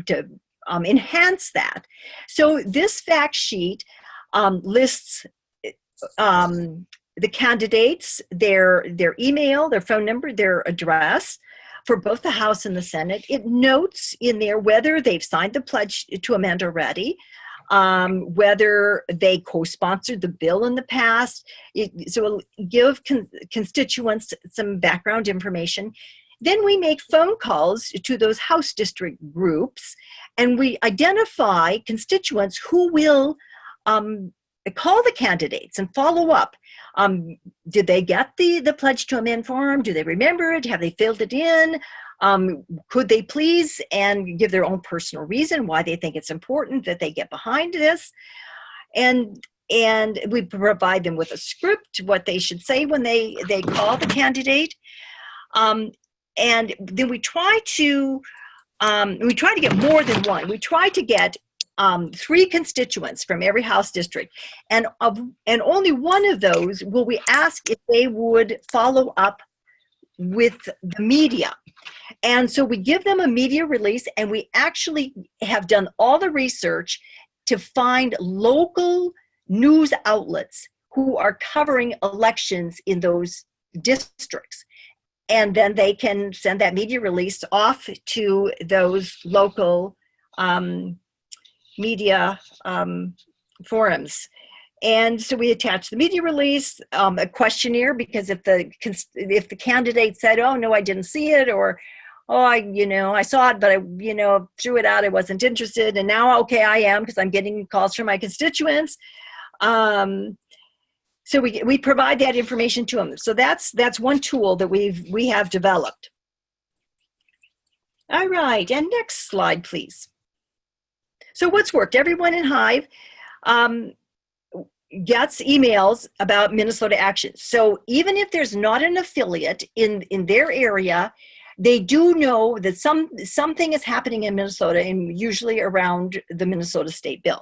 enhance that. So this fact sheet lists the candidates, their email, their phone number, their address for both the House and the Senate. It notes in there whether they've signed the pledge to amend already, whether they co-sponsored the bill in the past. So it'll give constituents some background information. Then we make phone calls to those House district groups, and we identify constituents who will call the candidates and follow up. Did they get the pledge to amend form? Do they remember it? Have they filled it in? Could they please and give their own personal reason why they think it's important that they get behind this? And we provide them with a script, what they should say when they call the candidate. And then we try to get more than one. We try to get 3 constituents from every House district, and only one of those will we ask if they would follow up with the media. And so we give them a media release, and we actually have done all the research to find local news outlets who are covering elections in those districts. And then they can send that media release off to those local media forums. And so we attach the media release, a questionnaire, because if the candidate said, "Oh no, I didn't see it," or "Oh, I saw it, but I threw it out. I wasn't interested, and now okay, I am because I'm getting calls from my constituents." So we provide that information to them. So that's one tool that we have developed. All right, and next slide, please. So what's worked? Everyone in Hive gets emails about Minnesota Action. So even if there's not an affiliate in their area, they do know that something is happening in Minnesota, and usually around the Minnesota State Bill.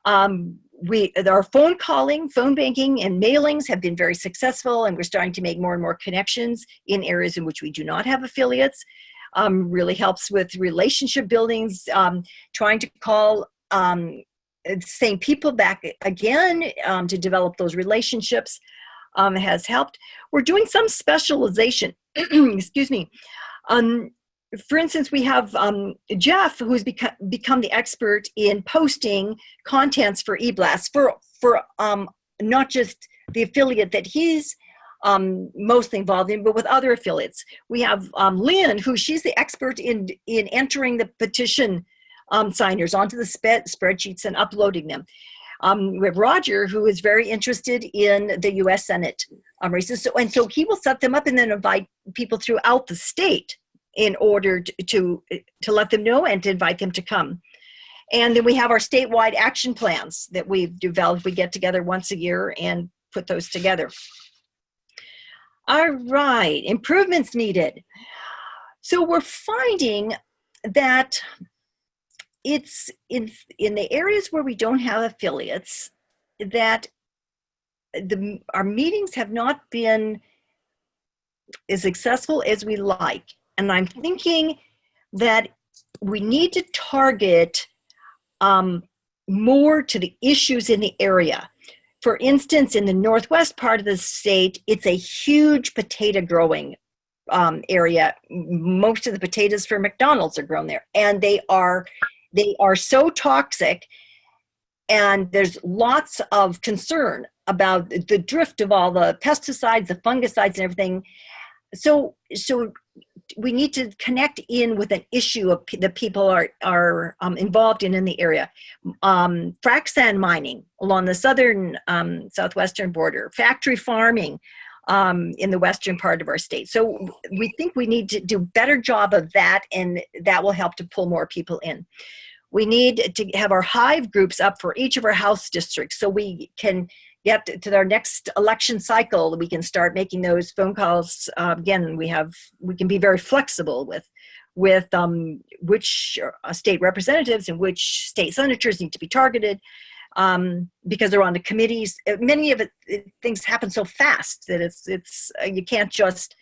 Our phone calling, phone banking, and mailings have been very successful, and we're starting to make more and more connections in areas in which we do not have affiliates. Really helps with relationship buildings, trying to call same people back again to develop those relationships has helped. We're doing some specialization, excuse me. For instance, we have Jeff, who's become the expert in posting contents for eBlast for not just the affiliate that he's mostly involved in, but with other affiliates. We have Lynn, she's the expert in entering the petition signers onto the spreadsheets and uploading them. We have Roger, who is very interested in the U.S. Senate races. So he will set them up and then invite people throughout the state in order to let them know and to invite them to come. And then we have our statewide action plans that we've developed. We get together once a year and put those together. All right, improvements needed. So we're finding that it's in the areas where we don't have affiliates that our meetings have not been as successful as we like. And I'm thinking that we need to target more to the issues in the area. For instance, in the northwest part of the state, it's a huge potato growing area. Most of the potatoes for McDonald's are grown there, and they are so toxic, and there's lots of concern about the drift of all the pesticides, the fungicides, and everything. So we need to connect in with an issue that people are involved in the area. Frac sand mining along the southern, southwestern border, factory farming in the western part of our state. So we think we need to do a better job of that, and that will help to pull more people in. We need to have our Hive groups up for each of our House districts so we can get to our next election cycle. We can start making those phone calls. Again, we can be very flexible with which state representatives and which state senators need to be targeted. because they're on the committees. Many of things happen so fast that it's you can't just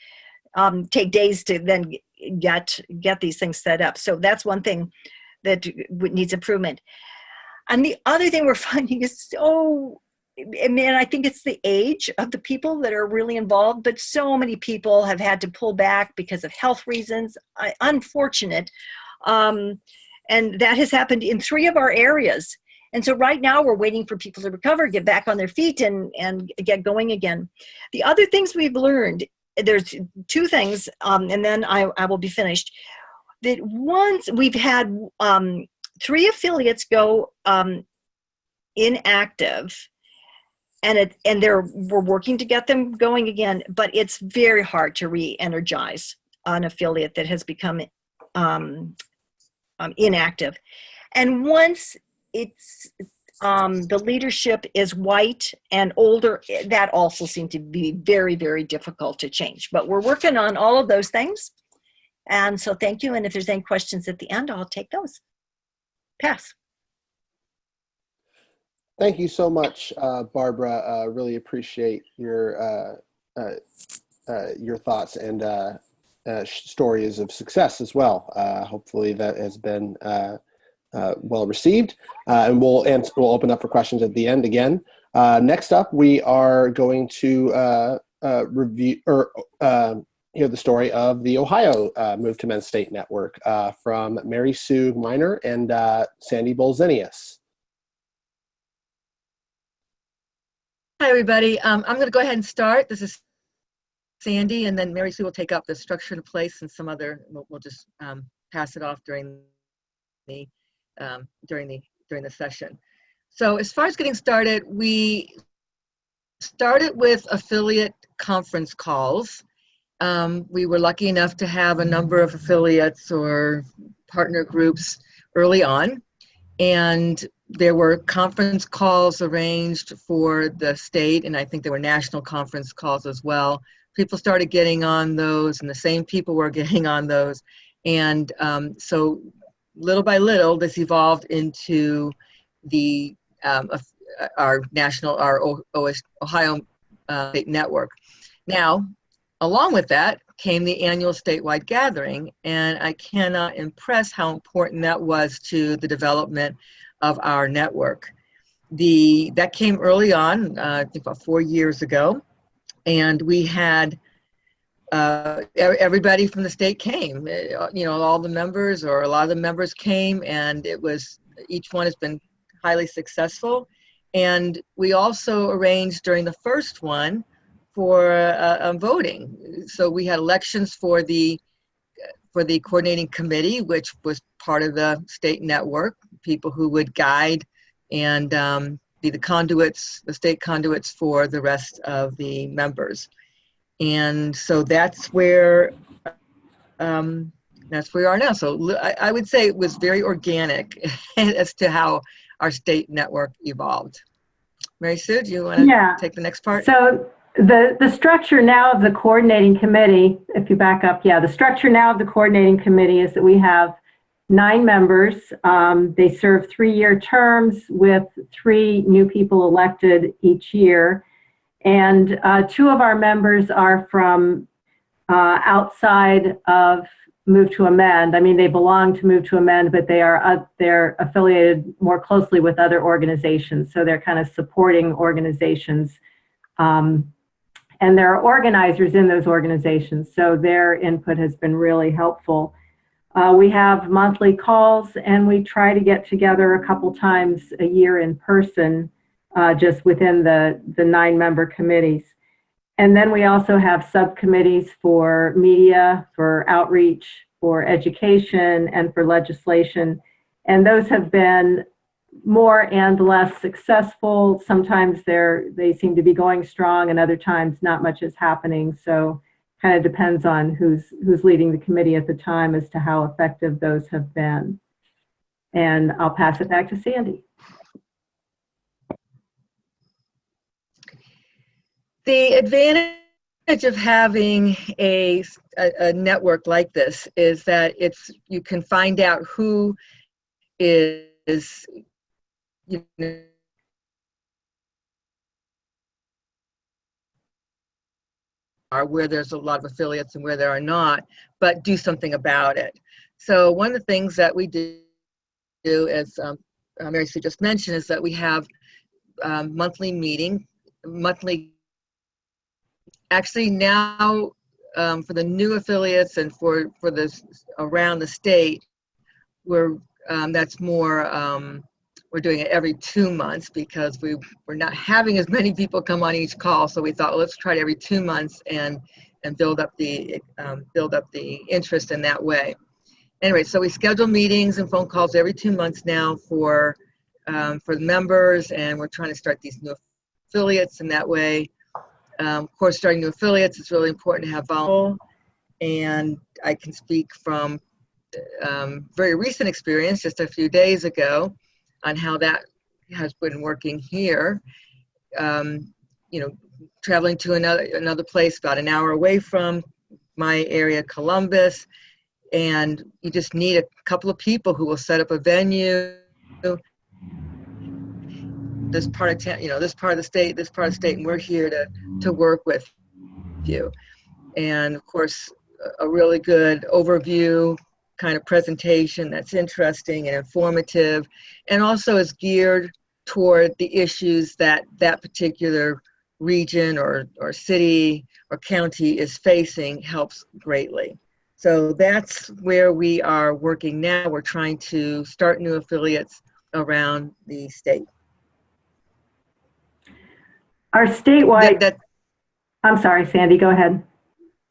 take days to then get these things set up. So that's one thing that needs improvement. And the other thing we're finding is I think it's the age of the people that are really involved, but so many people have had to pull back because of health reasons. Unfortunate. And that has happened in 3 of our areas. And so right now we're waiting for people to recover, get back on their feet and get going again. The other things we've learned, there's 2 things, and then I will be finished. That once we've had 3 affiliates go inactive, and we're working to get them going again, but it's very hard to re-energize an affiliate that has become inactive. And once it's the leadership is white and older, that also seemed to be very, very difficult to change. But we're working on all of those things. And so thank you. And if there's any questions at the end, I'll take those. Pass. Thank you so much, Barbara. Really appreciate your thoughts and stories of success as well. Hopefully that has been well received, and we'll open up for questions at the end again. Next up, we are going to review or hear the story of the Ohio Move to Men's State Network from Mary Sue Miner and Sandy Bolzenius. Hi, everybody. I'm going to go ahead and start. This is Sandy, and then Mary Sue will take up the structure in place, and some other. We'll just pass it off during the session. So, as far as getting started, we started with affiliate conference calls. We were lucky enough to have a number of affiliates or partner groups early on, and there were conference calls arranged for the state, and I think there were national conference calls as well. People started getting on those, and the same people were getting on those. And so little by little, this evolved into the our Ohio State Network. Now, along with that came the annual statewide gathering, and I cannot impress how important that was to the development of our network. That came early on, I think about 4 years ago, and we had everybody from the state came. All the members or a lot of the members came, and each one has been highly successful. And we also arranged during the first one for voting. So we had elections for the coordinating committee, which was part of the state network, people who would guide and be the state conduits for the rest of the members. And so that's where we are now. So I would say it was very organic as to how our state network evolved. Mary Sue, do you want to take the next part? So the structure now of the coordinating committee, if you back up, the structure now of the coordinating committee is that we have 9 members. They serve 3-year terms with 3 new people elected each year. And 2 of our members are from outside of Move to Amend. I mean, they belong to Move to Amend, but they're affiliated more closely with other organizations. So they're kind of supporting organizations. And there are organizers in those organizations. So their input has been really helpful. We have monthly calls, and we try to get together a couple times a year in person, just within the 9-member committees. And then we also have subcommittees for media, for outreach, for education, and for legislation. And those have been more and less successful. Sometimes they seem to be going strong, and other times not much is happening. So kind of depends on who's leading the committee at the time as to how effective those have been. And I'll pass it back to Sandy. The advantage of having a network like this is that you can find out who is where there's a lot of affiliates and where there are not, but do something about it. So one of the things that we do, as Mary Sue just mentioned, is that we have actually now for the new affiliates and for this around the state, we're that's more, we're doing it every 2 months because we're not having as many people come on each call. So we thought, well, let's try it every 2 months and build up the interest in that way. Anyway, so we schedule meetings and phone calls every 2 months now for the members, and we're trying to start these new affiliates in that way. Of course, starting new affiliates, it's really important to have volunteers, and I can speak from very recent experience just a few days ago on how that has been working here. You know, traveling to another place about an hour away from my area, Columbus, and you just need a couple of people who will set up a venue. This part of town, you know, this part of the state, and we're here to work with you. And of course, a really good overview kind of presentation that's interesting and informative, and also is geared toward the issues that that particular region or city or county is facing helps greatly. So that's where we are working now. We're trying to start new affiliates around the state. Our statewide, I'm sorry, Sandy, go ahead.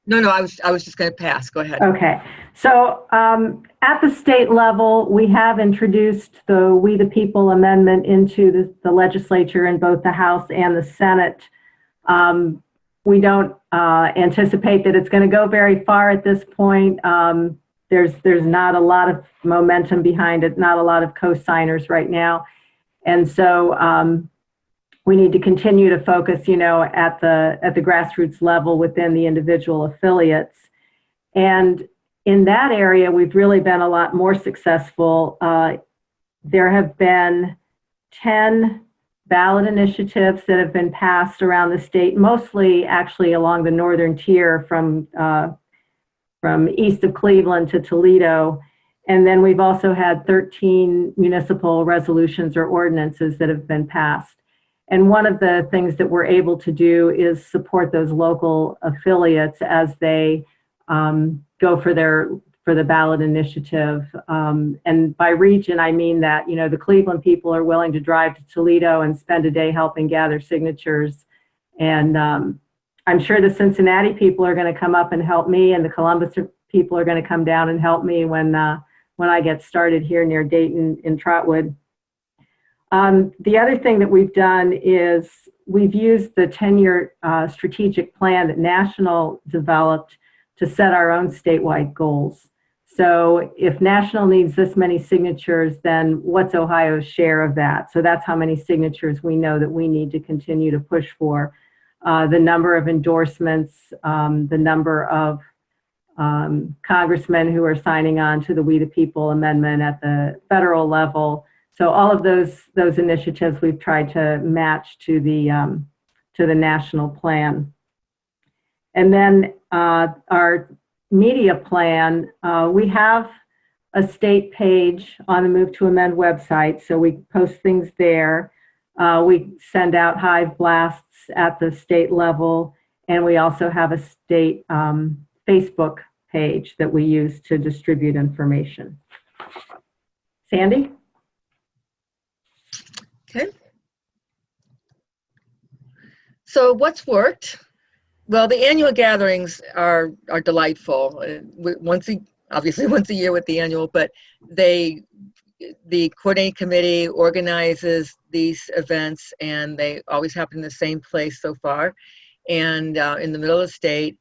No, I was just going to pass. Go ahead. Okay. So at the state level, we have introduced the We the People amendment into the legislature in both the House and the Senate. We don't anticipate that it's going to go very far at this point. There's not a lot of momentum behind it, not a lot of co-signers right now. And so we need to continue to focus, you know, at the grassroots level within the individual affiliates. And in that area, we've really been a lot more successful. There have been 10 ballot initiatives that have been passed around the state, mostly actually along the northern tier from east of Cleveland to Toledo. And then we've also had 13 municipal resolutions or ordinances that have been passed. And one of the things that we're able to do is support those local affiliates as they go for the ballot initiative. And by region, I mean that, you know, the Cleveland people are willing to drive to Toledo and spend a day helping gather signatures. And I'm sure the Cincinnati people are going to come up and help me, and the Columbus people are going to come down and help me when I get started here near Dayton in Trotwood. The other thing that we've done is we've used the 10-year strategic plan that National developed to set our own statewide goals. So if National needs this many signatures, then what's Ohio's share of that? So that's how many signatures we know that we need to continue to push for. The number of endorsements, the number of congressmen who are signing on to the We the People amendment at the federal level. So all of those initiatives we've tried to match to the national plan. And then our media plan, we have a state page on the Move to Amend website, so we post things there. We send out Hive blasts at the state level, and we also have a state Facebook page that we use to distribute information. Sandy? Okay. So what's worked? Well, the annual gatherings are delightful. Obviously once a year with the annual, but the coordinating committee organizes these events, and they always happen in the same place so far, and in the middle of the state.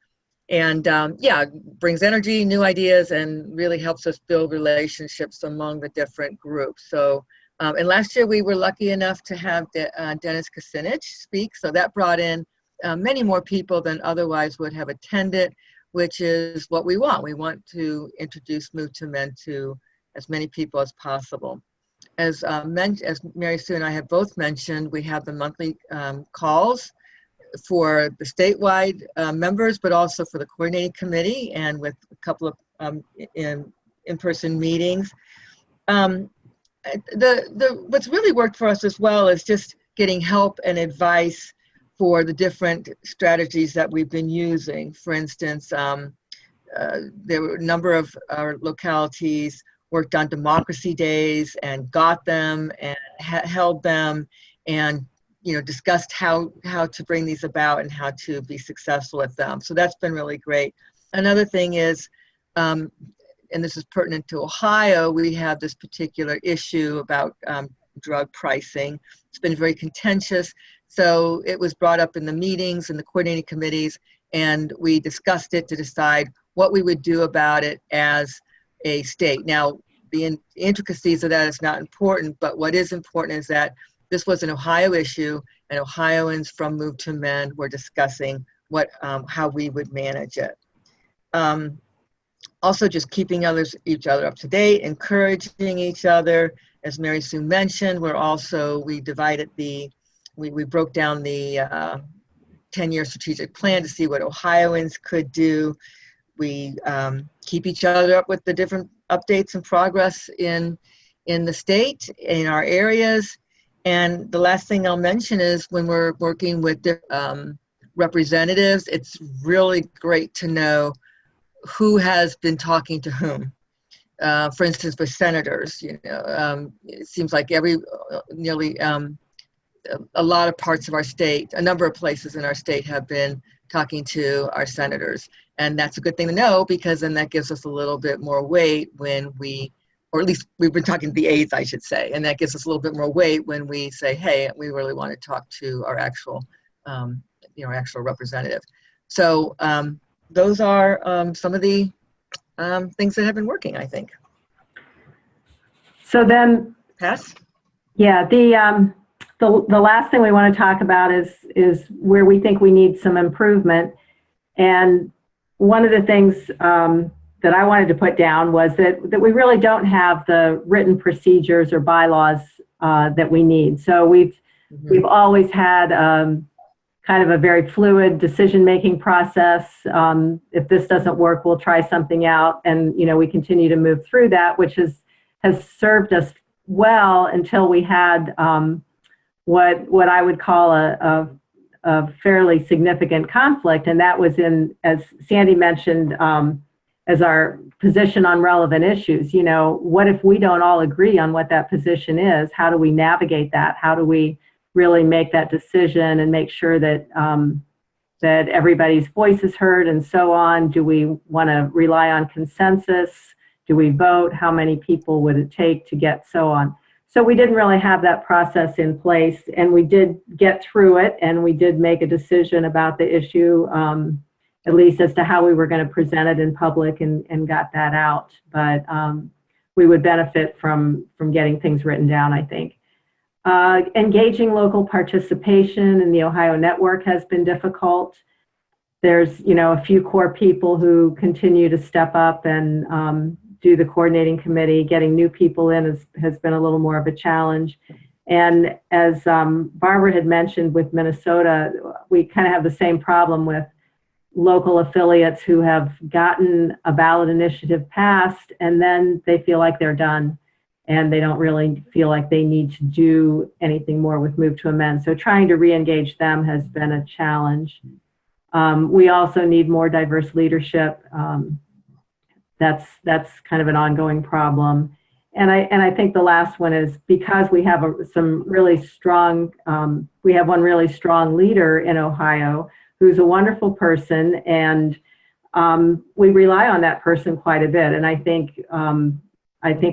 And yeah, brings energy, new ideas, and really helps us build relationships among the different groups. So. And last year we were lucky enough to have Dennis Kucinich speak, so that brought in many more people than otherwise would have attended, which is what we want. We want to introduce Move to Amend to as many people as possible. As Mary Sue and I have both mentioned, we have the monthly calls for the statewide members, but also for the coordinating committee, and with a couple of in-person meetings. What's really worked for us as well is just getting help and advice for the different strategies that we've been using. For instance, there were a number of our localities worked on democracy days and got them and held them, and discussed how to bring these about and how to be successful at them. So that's been really great. Another thing is, and this is pertinent to Ohio, we have this particular issue about drug pricing. It's been very contentious. So it was brought up in the meetings and the coordinating committees, and we discussed it to decide what we would do about it as a state. Now, the intricacies of that is not important, but what is important is that this was an Ohio issue, and Ohioans from Move to Amend were discussing how we would manage it. Also, just keeping each other up to date, encouraging each other. As Mary Sue mentioned, we broke down the 10-year strategic plan to see what Ohioans could do. We keep each other up with the different updates and progress in the state, in our areas. And the last thing I'll mention is when we're working with representatives, it's really great to know who has been talking to whom. For instance, with senators, it seems like nearly a lot of parts of our state, a number of places in our state have been talking to our senators. And that's a good thing to know, because then that gives us a little bit more weight or at least we've been talking to the aides, I should say, and that gives us a little bit more weight when we say, hey, we really want to talk to our actual, actual representative. So those are some of the things that have been working, I think. So then, Pass? Yeah, the last thing we want to talk about is where we think we need some improvement. And one of the things that I wanted to put down was that we really don't have the written procedures or bylaws that we need. So we've always had kind of a very fluid decision-making process. If this doesn't work, we'll try something out, and we continue to move through that, which has served us well until we had what I would call a fairly significant conflict, and that was as Sandy mentioned, as our position on relevant issues. What if we don't all agree on what that position is? How do we navigate that? How do we really make that decision and make sure that that everybody's voice is heard and so on? Do we want to rely on consensus? Do we vote? How many people would it take to get so on? So we didn't really have that process in place, and we did get through it, and we did make a decision about the issue, at least as to how we were going to present it in public, and got that out. But we would benefit from getting things written down, I think. Engaging local participation in the Ohio network has been difficult. There's, a few core people who continue to step up and do the coordinating committee. Getting new people in has been a little more of a challenge. And as Barbara had mentioned with Minnesota, we kind of have the same problem with local affiliates who have gotten a ballot initiative passed, and then they feel like they're done, and they don't really feel like they need to do anything more with Move to Amend. So trying to re-engage them has been a challenge. We also need more diverse leadership. That's kind of an ongoing problem. And I think the last one is because we have one really strong leader in Ohio who's a wonderful person, and we rely on that person quite a bit. And I think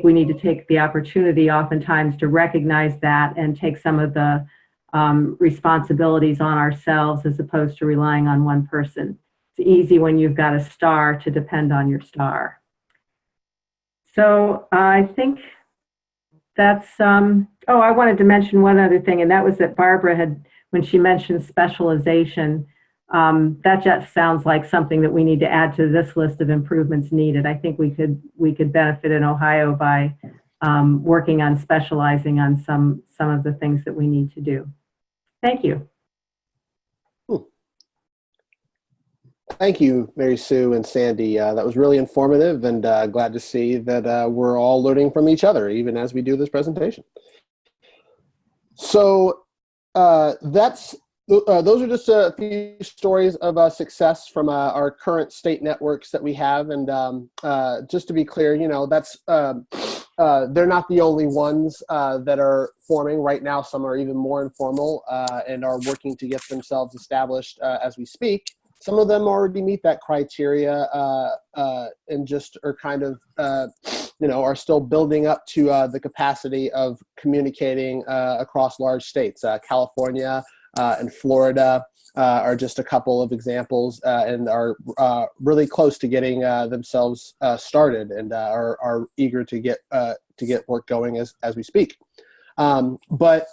we need to take the opportunity oftentimes to recognize that and take some of the responsibilities on ourselves as opposed to relying on one person. It's easy when you've got a star to depend on your star. So I think that's, I wanted to mention one other thing, and that was that Barbara had, when she mentioned specialization, that just sounds like something that we need to add to this list of improvements needed. I think we could benefit in Ohio by working on specializing on some of the things that we need to do. Thank you. Thank you, Mary Sue and Sandy. That was really informative, and glad to see that we're all learning from each other, even as we do this presentation. So those are just a few stories of success from our current state networks that we have. And just to be clear, you know, that's they're not the only ones that are forming right now. Some are even more informal and are working to get themselves established as we speak. Some of them already meet that criteria and just are kind of, you know, are still building up to the capacity of communicating across large states. California and Florida are just a couple of examples and are really close to getting themselves started and are eager to get work going as we speak. But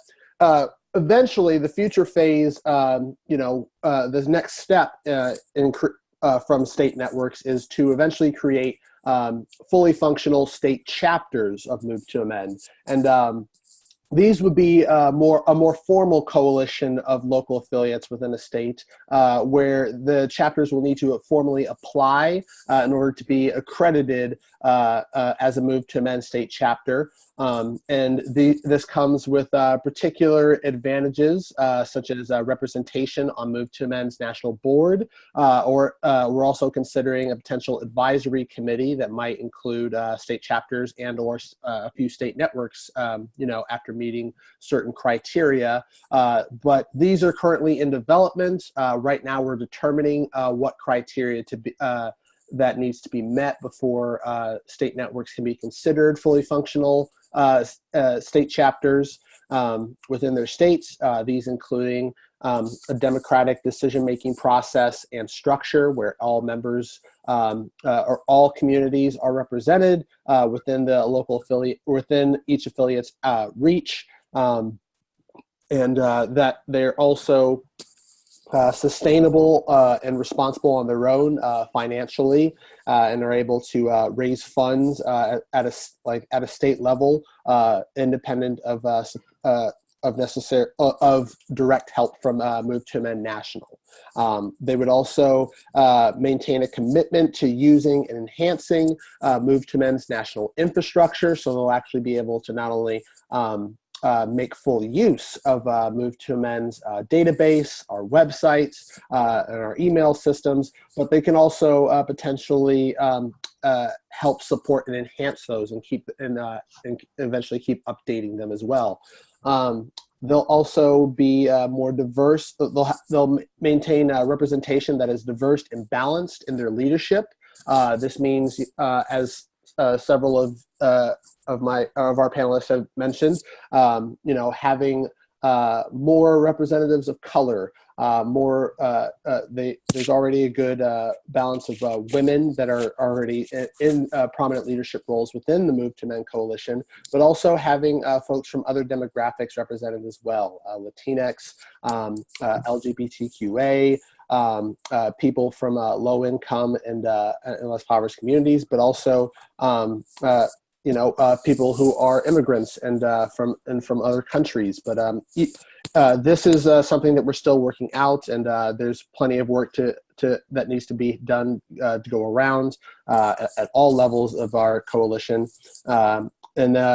eventually, the future phase, you know, the next step from state networks is to eventually create fully functional state chapters of Move to Amend. And these would be a more formal coalition of local affiliates within a state where the chapters will need to formally apply in order to be accredited as a Move to Amend state chapter. And this comes with particular advantages such as representation on Move to Amend's national board, or we're also considering a potential advisory committee that might include state chapters and or a few state networks, you know, after meeting certain criteria. But these are currently in development. Right now we're determining what criteria to be that needs to be met before state networks can be considered fully functional state chapters within their states, these including a democratic decision-making process and structure where all members or all communities are represented within the local affiliate, within each affiliate's reach, and that they're also sustainable and responsible on their own financially, and are able to raise funds at a state level, independent of direct help from Move to Amend National. They would also maintain a commitment to using and enhancing Move to Amend's national infrastructure, so they'll actually be able to not only make full use of Move to Amend's database, our websites, and our email systems, but they can also potentially help support and enhance those and eventually keep updating them as well. They'll also be more diverse. They'll maintain a representation that is diverse and balanced in their leadership. This means, as several of our panelists have mentioned, you know, having more representatives of color, there's already a good balance of women that are already in prominent leadership roles within the Move to Amend coalition, but also having folks from other demographics represented as well, Latinx, LGBTQA, people from low income and less impoverished communities, but also you know, people who are immigrants and from other countries. But this is something that we're still working out, and there's plenty of work that needs to be done to go around at all levels of our coalition, and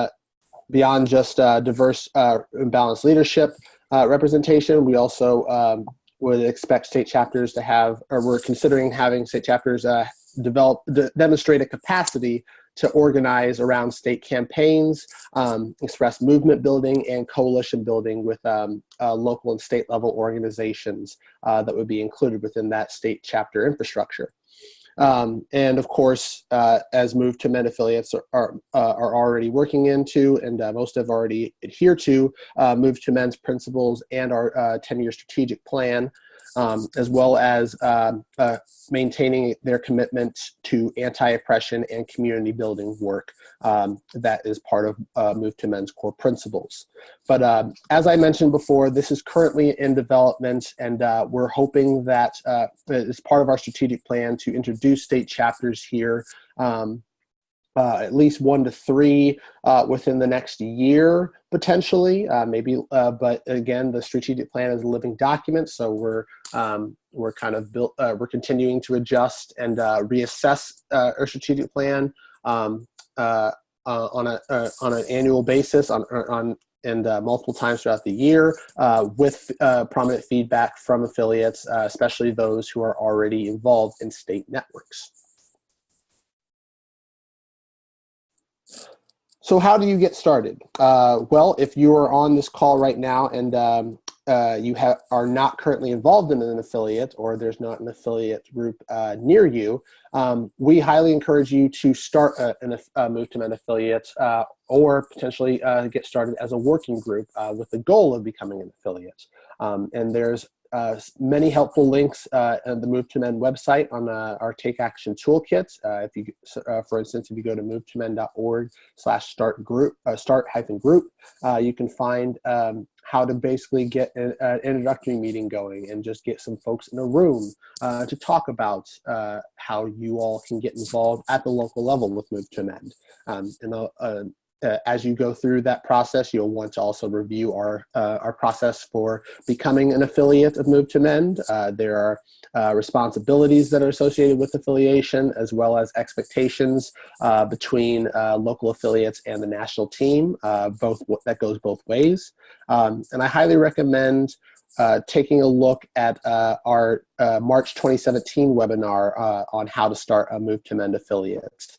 beyond just diverse and balanced leadership representation, we also would expect state chapters to have, or we're considering having state chapters demonstrate a capacity to organize around state campaigns, express movement building and coalition building with local and state level organizations that would be included within that state chapter infrastructure. And of course, as Move to Amend affiliates are already working into, and most have already adhered to Move to Amend's principles and our 10-year strategic plan, as well as maintaining their commitment to anti-oppression and community building work that is part of Move to Amend's core principles. But as I mentioned before, this is currently in development, and we're hoping that as part of our strategic plan to introduce state chapters here at least 1 to 3 within the next year, potentially, maybe. But again, the strategic plan is a living document, so we're kind of we're continuing to adjust and reassess our strategic plan on an annual basis and multiple times throughout the year with prominent feedback from affiliates, especially those who are already involved in state networks. So how do you get started? Well, if you are on this call right now and you are not currently involved in an affiliate, or there's not an affiliate group near you, we highly encourage you to start a Move to Mend affiliate or potentially get started as a working group with the goal of becoming an affiliate. And there's many helpful links at the Move to Mend website on our Take Action Toolkit. If you, for instance, if you go to movetomend.org/start-group, you can find how to basically get an introductory meeting going and just get some folks in a room to talk about how you all can get involved at the local level with Move to Mend. As you go through that process, you'll want to also review our process for becoming an affiliate of Move to Mend. There are responsibilities that are associated with affiliation, as well as expectations between local affiliates and the national team. That goes both ways. And I highly recommend taking a look at our March 2017 webinar on how to start a Move to Mend affiliate.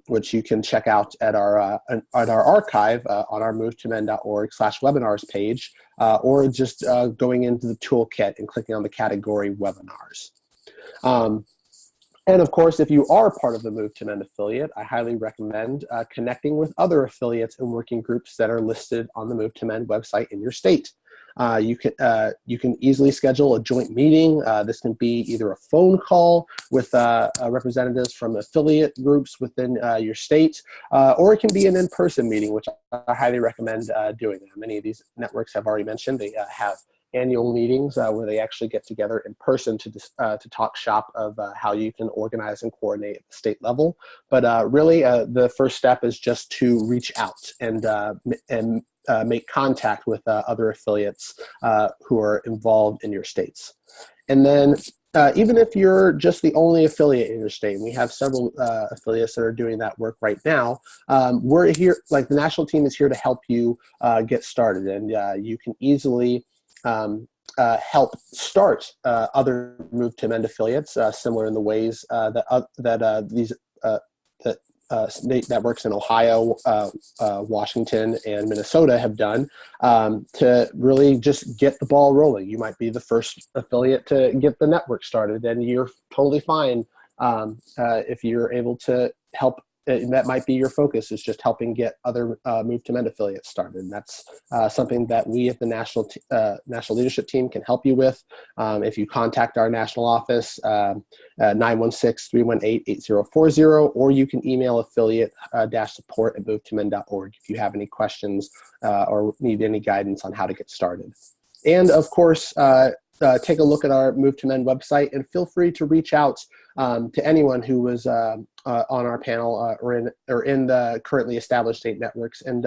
Which you can check out at our archive on our movetomend.org/webinars page, or just going into the toolkit and clicking on the category webinars. And of course, if you are part of the Move to Mend affiliate, I highly recommend connecting with other affiliates and working groups that are listed on the Move to Mend website in your state. You can easily schedule a joint meeting. This can be either a phone call with representatives from affiliate groups within your state, or it can be an in-person meeting, which I highly recommend doing. Many of these networks have already mentioned they have annual meetings where they actually get together in person to talk shop of how you can organize and coordinate at the state level. But really, the first step is just to reach out and make contact with other affiliates who are involved in your states. And then even if you're just the only affiliate in your state, and we have several affiliates that are doing that work right now, we're here, like the national team is here to help you get started. And you can easily help start other Move to Mend affiliates, similar in the ways that these state networks in Ohio, Washington, and Minnesota have done to really just get the ball rolling. You might be the first affiliate to get the network started, and you're totally fine if you're able to help. That might be your focus, is just helping get other Move to Mend affiliates started. And that's something that we at the national leadership team can help you with. If you contact our national office, 916-318-8040, or you can email affiliate-support@movetomend.org if you have any questions or need any guidance on how to get started. And of course, take a look at our Move to Mend website, and feel free to reach out to anyone who was on our panel or in the currently established state networks, and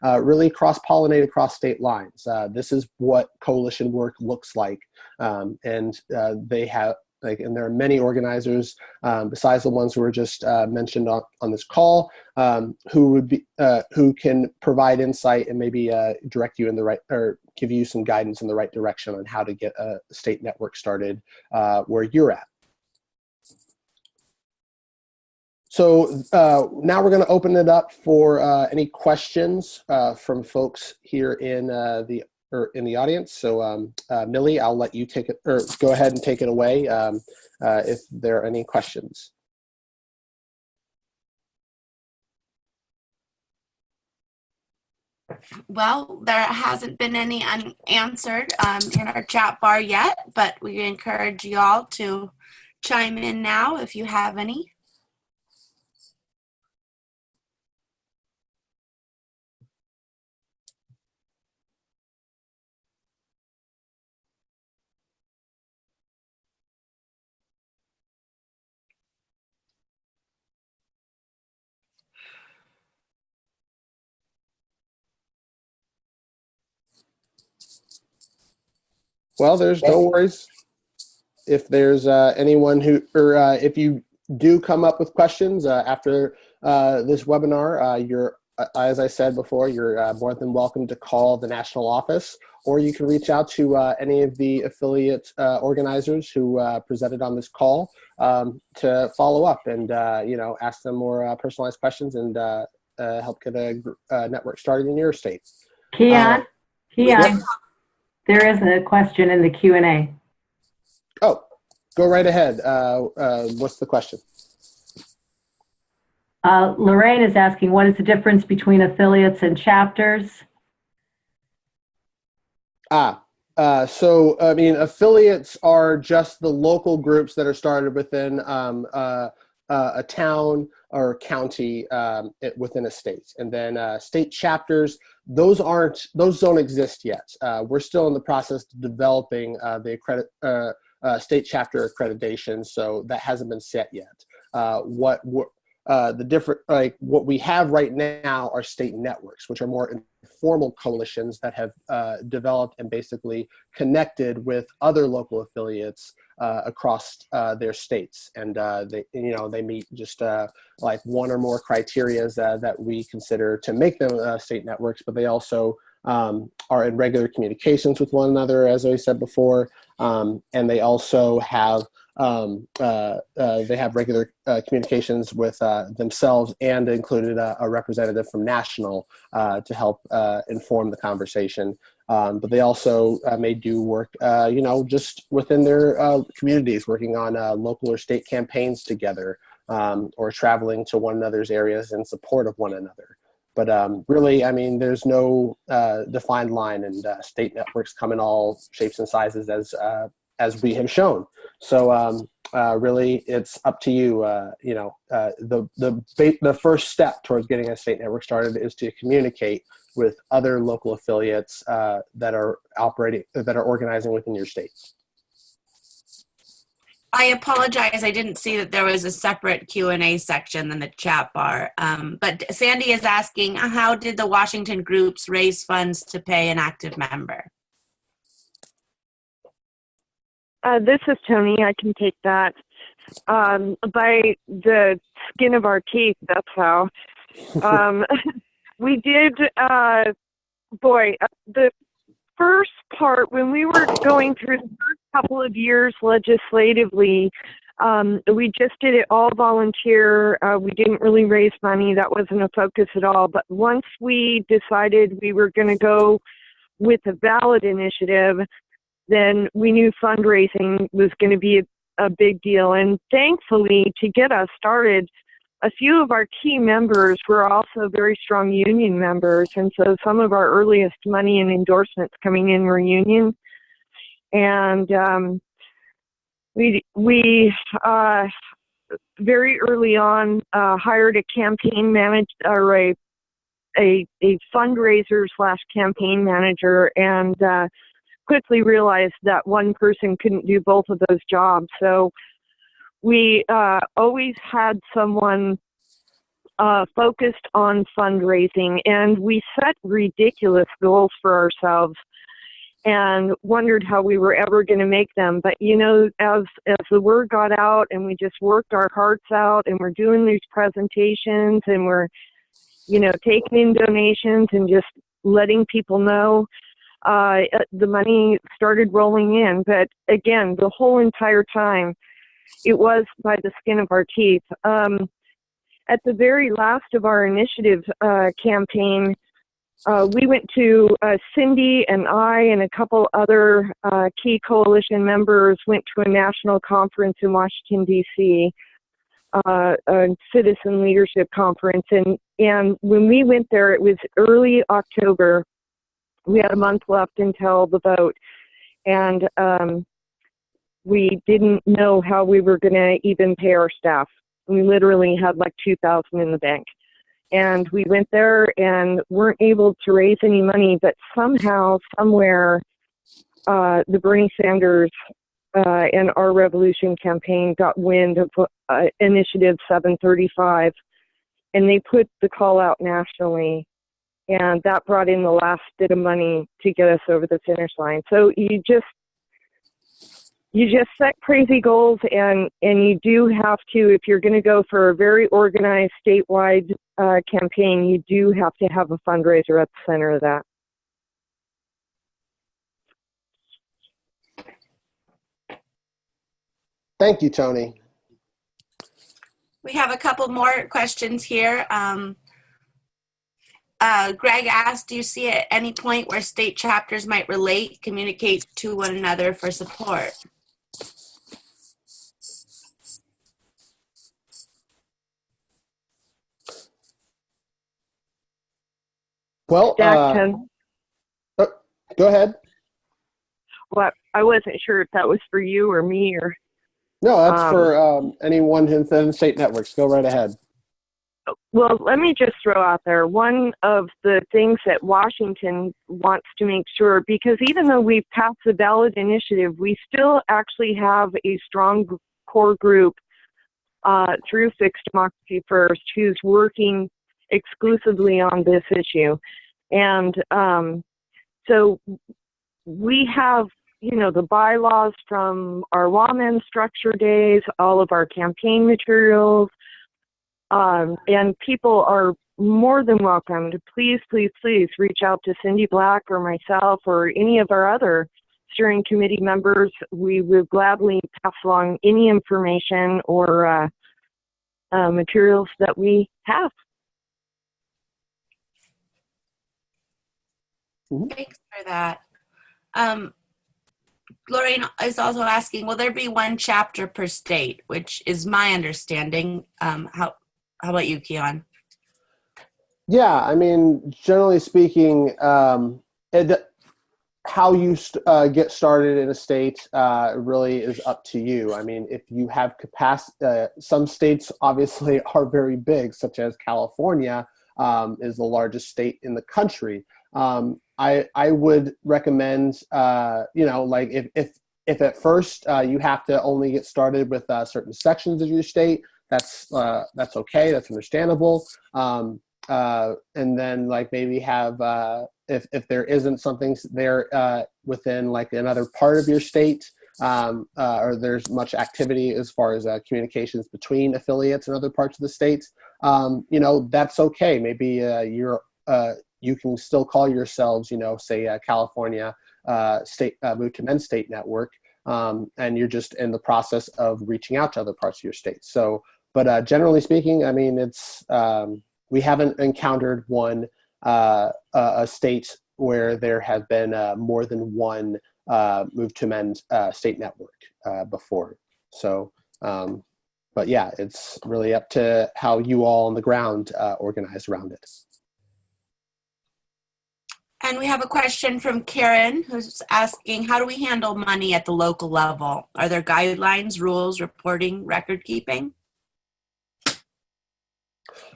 really cross-pollinate across state lines. This is what coalition work looks like, and they have. And there are many organizers besides the ones who were just mentioned on this call, who can provide insight and maybe direct you in the right, or give you some guidance in the right direction on how to get a state network started where you're at. So now we're going to open it up for any questions from folks here in the audience. So Millie, I'll let you take it, or go ahead and take it away if there are any questions. Well, there hasn't been any unanswered in our chat bar yet, but we encourage you all to chime in now if you have any. Well, there's no worries. If there's anyone who, or if you do come up with questions after this webinar, you're, as I said before, you're more than welcome to call the national office, or you can reach out to any of the affiliate organizers who presented on this call to follow up and ask them more personalized questions and help get a network started in your state. Keon, Yep. there is a question in the Q&A. Oh, go right ahead. What's the question? Lorraine is asking, what is the difference between affiliates and chapters? So I mean, affiliates are just the local groups that are started within a town or county within a state, and then state chapters. Those don't exist yet. We're still in the process of developing the state chapter accreditation, so that hasn't been set yet. The different, like what we have right now are state networks, which are more informal coalitions that have developed and basically connected with other local affiliates across their states, and they meet just like one or more criterias that we consider to make them state networks, but they also are in regular communications with one another, as I said before, and they also have regular communications with themselves, and included a representative from national to help inform the conversation. But they also may do work, just within their communities, working on local or state campaigns together, or traveling to one another's areas in support of one another. But really, I mean, there's no defined line, and state networks come in all shapes and sizes, as we have shown. So really, it's up to you. The first step towards getting a state network started is to communicate with other local affiliates that are organizing within your state. I apologize. I didn't see that there was a separate Q&A section than the chat bar. But Sandy is asking, how did the Washington groups raise funds to pay an active member? This is Tony. I can take that. By the skin of our teeth, that's how. We did, the first part, when we were going through the first couple of years legislatively, we just did it all volunteer. We didn't really raise money. That wasn't a focus at all. But once we decided we were going to go with a ballot initiative, then we knew fundraising was going to be a big deal. And thankfully, to get us started, a few of our key members were also very strong union members. And so some of our earliest money and endorsements coming in were union. And we very early on hired a campaign manager, or a fundraiser / campaign manager, and quickly realized that one person couldn't do both of those jobs. So we always had someone focused on fundraising, and we set ridiculous goals for ourselves and wondered how we were ever going to make them. But, as the word got out and we just worked our hearts out, and we're doing these presentations, and we're, taking in donations and just letting people know, the money started rolling in. But again, the whole entire time, it was by the skin of our teeth. At the very last of our initiative campaign, we went to Cindy and I and a couple other key coalition members went to a national conference in Washington, D.C., a citizen leadership conference. And when we went there, it was early October. We had a month left until the vote. And we didn't know how we were going to even pay our staff. We literally had like $2,000 in the bank. And we went there and weren't able to raise any money, but somehow, somewhere, the Bernie Sanders and Our Revolution campaign got wind of Initiative 735, and they put the call out nationally, and that brought in the last bit of money to get us over the finish line. So you just set crazy goals, and you do have to, if you're going to go for a very organized statewide campaign, you do have to have a fundraiser at the center of that. Thank you, Tony. We have a couple more questions here. Greg asked, do you see at any point where state chapters might relate, communicate to one another for support? Well, go ahead. Well, I wasn't sure if that was for you or me or. No, that's for anyone within the state networks. Go right ahead. Well, let me just throw out there one of the things that Washington wants to make sure, because even though we've passed the ballot initiative, we still actually have a strong core group through Fixed Democracy First who's working exclusively on this issue. And so we have, you know, the bylaws from our Lawmen structure days, all of our campaign materials, and people are more than welcome to please reach out to Cindy Black or myself or any of our other steering committee members. We would gladly pass along any information or materials that we have. Thanks for that. Lorraine is also asking, will there be one chapter per state, which is my understanding. How about you, Keon? Yeah, I mean, generally speaking, how you get started in a state really is up to you. I mean, if you have capacity, some states obviously are very big, such as California is the largest state in the country. I would recommend, you know, like if at first you have to only get started with certain sections of your state, that's okay, that's understandable. And then like maybe have if there isn't something there within like another part of your state, or there's much activity as far as communications between affiliates and other parts of the state, you know, that's okay. Maybe you can still call yourselves, you know, say California State Move to Men State Network, and you're just in the process of reaching out to other parts of your state. So, but generally speaking, I mean, it's we haven't encountered a state where there have been more than one Move to Men state network before. So, but yeah, it's really up to how you all on the ground organize around it. And we have a question from Karen, who's asking, how do we handle money at the local level? Are there guidelines, rules, reporting, record keeping?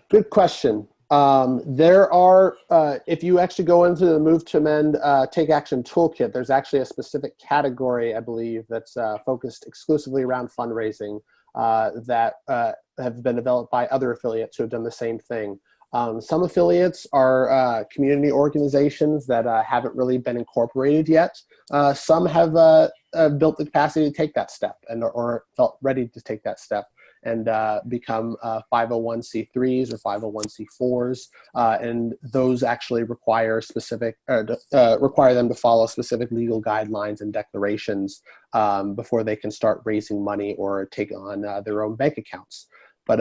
Good question. There are, if you actually go into the Move to Amend Take Action Toolkit, there's actually a specific category, I believe, that's focused exclusively around fundraising that have been developed by other affiliates who have done the same thing. Some affiliates are community organizations that haven't really been incorporated yet. Some have built the capacity to take that step or felt ready to take that step and become 501c3s or 501c4s, and those actually require require them to follow specific legal guidelines and declarations before they can start raising money or take on their own bank accounts. But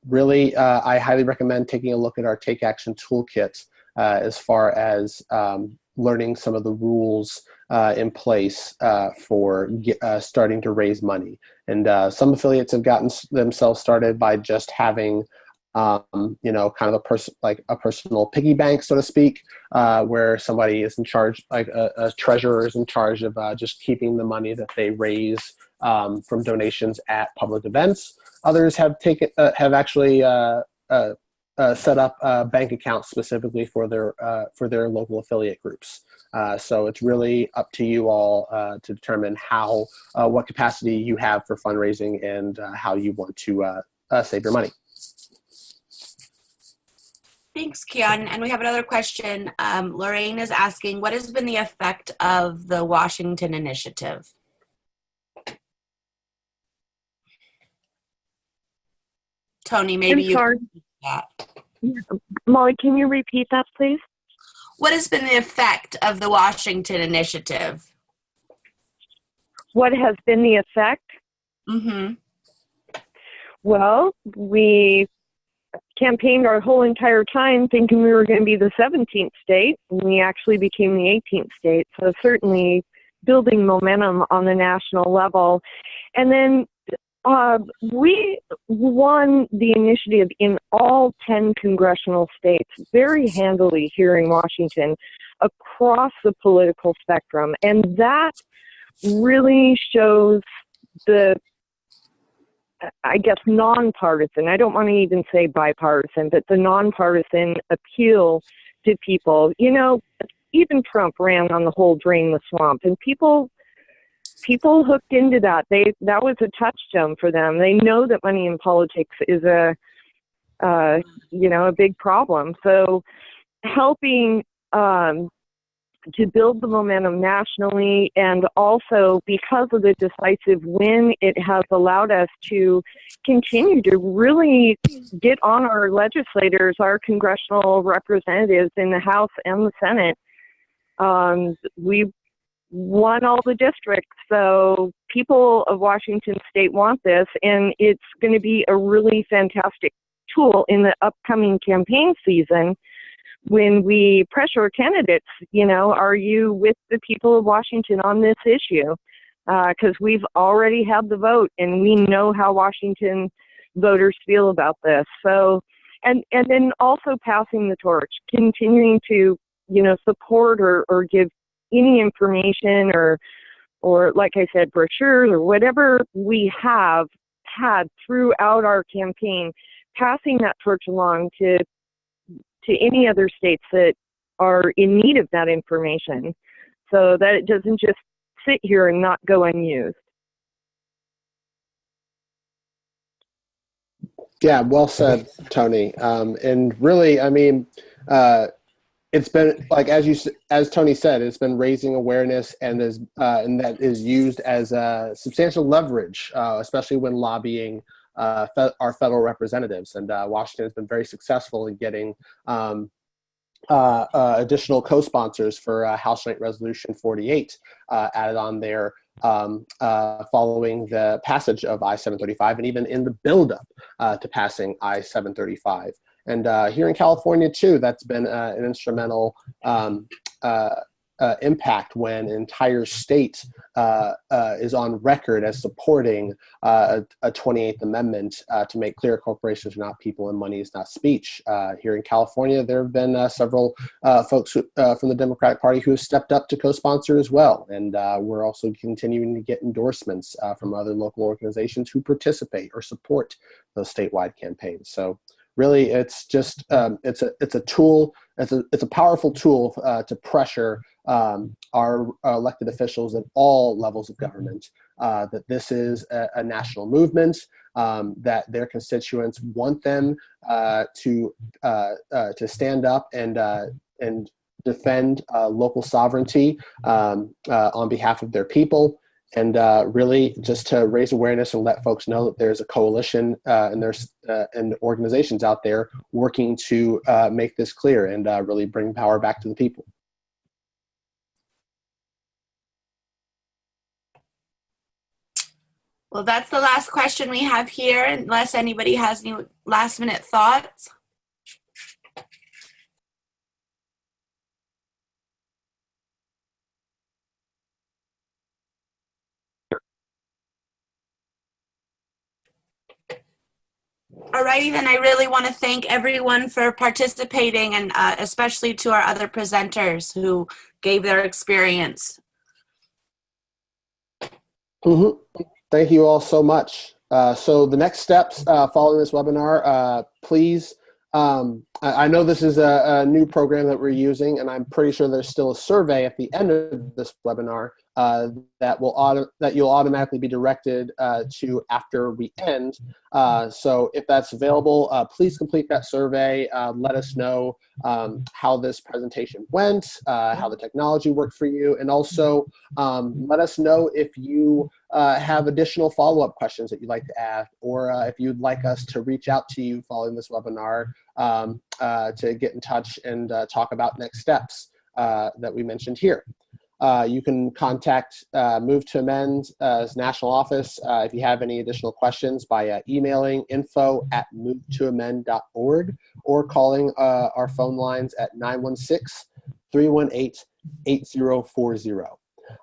really, I highly recommend taking a look at our Take Action Toolkit as far as learning some of the rules in place for starting to raise money. And some affiliates have gotten themselves started by just having, you know, kind of a personal piggy bank, so to speak, where somebody is in charge, like a treasurer is in charge of just keeping the money that they raise from donations at public events. Others have actually set up bank accounts specifically for their local affiliate groups. So it's really up to you all to determine what capacity you have for fundraising and how you want to save your money. Thanks, Keon. And we have another question. Lorraine is asking, what has been the effect of the Washington initiative? Tony, maybe I'm you sorry. can repeat that. Molly, can you repeat that, please? What has been the effect of the Washington Initiative? What has been the effect? Mm-hmm. Well, we campaigned our whole entire time thinking we were going to be the 17th state, and we actually became the 18th state. So certainly building momentum on the national level. And then we won the initiative in all 10 congressional states very handily here in Washington across the political spectrum. And that really shows the, I guess, nonpartisan, I don't want to even say bipartisan, but the nonpartisan appeal to people. You know, even Trump ran on the whole drain the swamp, and people hooked into that. That was a touchstone for them. They know that money in politics is a big problem. So helping to build the momentum nationally, and also because of the decisive win, it has allowed us to continue to really get on our legislators, our congressional representatives in the House and the Senate. We won all the districts, so people of Washington State want this, and it's going to be a really fantastic tool in the upcoming campaign season when we pressure candidates. You know, are you with the people of Washington on this issue? Because we've already had the vote, and we know how Washington voters feel about this. So, and then also passing the torch, continuing to, support or give any information or like I said, brochures or whatever we have had throughout our campaign, passing that torch along to any other states that are in need of that information, so that it doesn't just sit here and not go unused. Yeah, well said, Tony. And really, I mean, it's been like as Tony said, it's been raising awareness and that is used as substantial leverage, especially when lobbying our federal representatives. And Washington has been very successful in getting additional co-sponsors for House Joint Resolution 48 added on there following the passage of I-735, and even in the buildup to passing I-735. And here in California, too, that's been an instrumental impact when an entire state is on record as supporting a 28th Amendment to make clear corporations are not people and money is not speech. Here in California, there have been several folks from the Democratic Party who have stepped up to co-sponsor as well. And we're also continuing to get endorsements from other local organizations who participate or support those statewide campaigns. So really, it's just it's a tool. It's a powerful tool to pressure our elected officials at all levels of government that this is a national movement, that their constituents want them to stand up and defend local sovereignty on behalf of their people. And really just to raise awareness and let folks know that there's a coalition and there's and organizations out there working to make this clear and really bring power back to the people. Well, that's the last question we have here, unless anybody has any last minute thoughts. Alrighty, then I really want to thank everyone for participating, and especially to our other presenters who gave their experience. Mm-hmm. Thank you all so much. So the next steps following this webinar, please, I know this is a new program that we're using, and I'm pretty sure there's still a survey at the end of this webinar that you'll automatically be directed to after we end. So if that's available, please complete that survey. Let us know how this presentation went, how the technology worked for you, and also let us know if you have additional follow-up questions that you'd like to ask, or if you'd like us to reach out to you following this webinar to get in touch and talk about next steps that we mentioned here. You can contact Move to Amend's national office if you have any additional questions by emailing info@movetoamend.org or calling our phone lines at 916-318-8040.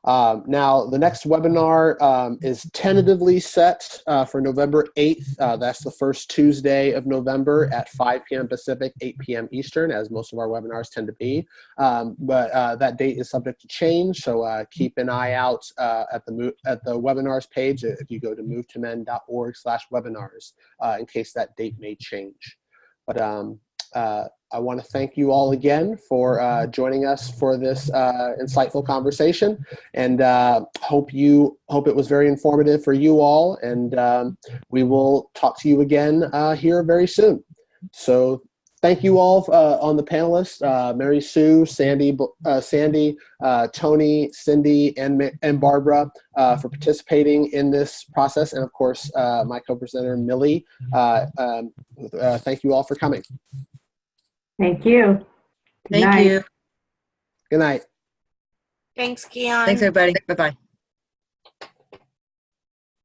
Now, the next webinar is tentatively set for November 8th. That's the first Tuesday of November at 5 p.m. Pacific, 8 p.m. Eastern, as most of our webinars tend to be. But that date is subject to change, so keep an eye out at the webinars page if you go to movetoamend.org/webinars in case that date may change. But I want to thank you all again for joining us for this insightful conversation, and hope it was very informative for you all. And we will talk to you again here very soon. So thank you all on the panelists, Mary Sue, Sandy, Tony, Cindy, and Barbara for participating in this process, and of course my co-presenter Millie. Thank you all for coming. Thank you. Good Thank night. you. Good night. Thanks, Keon. Thanks, everybody. Bye-bye.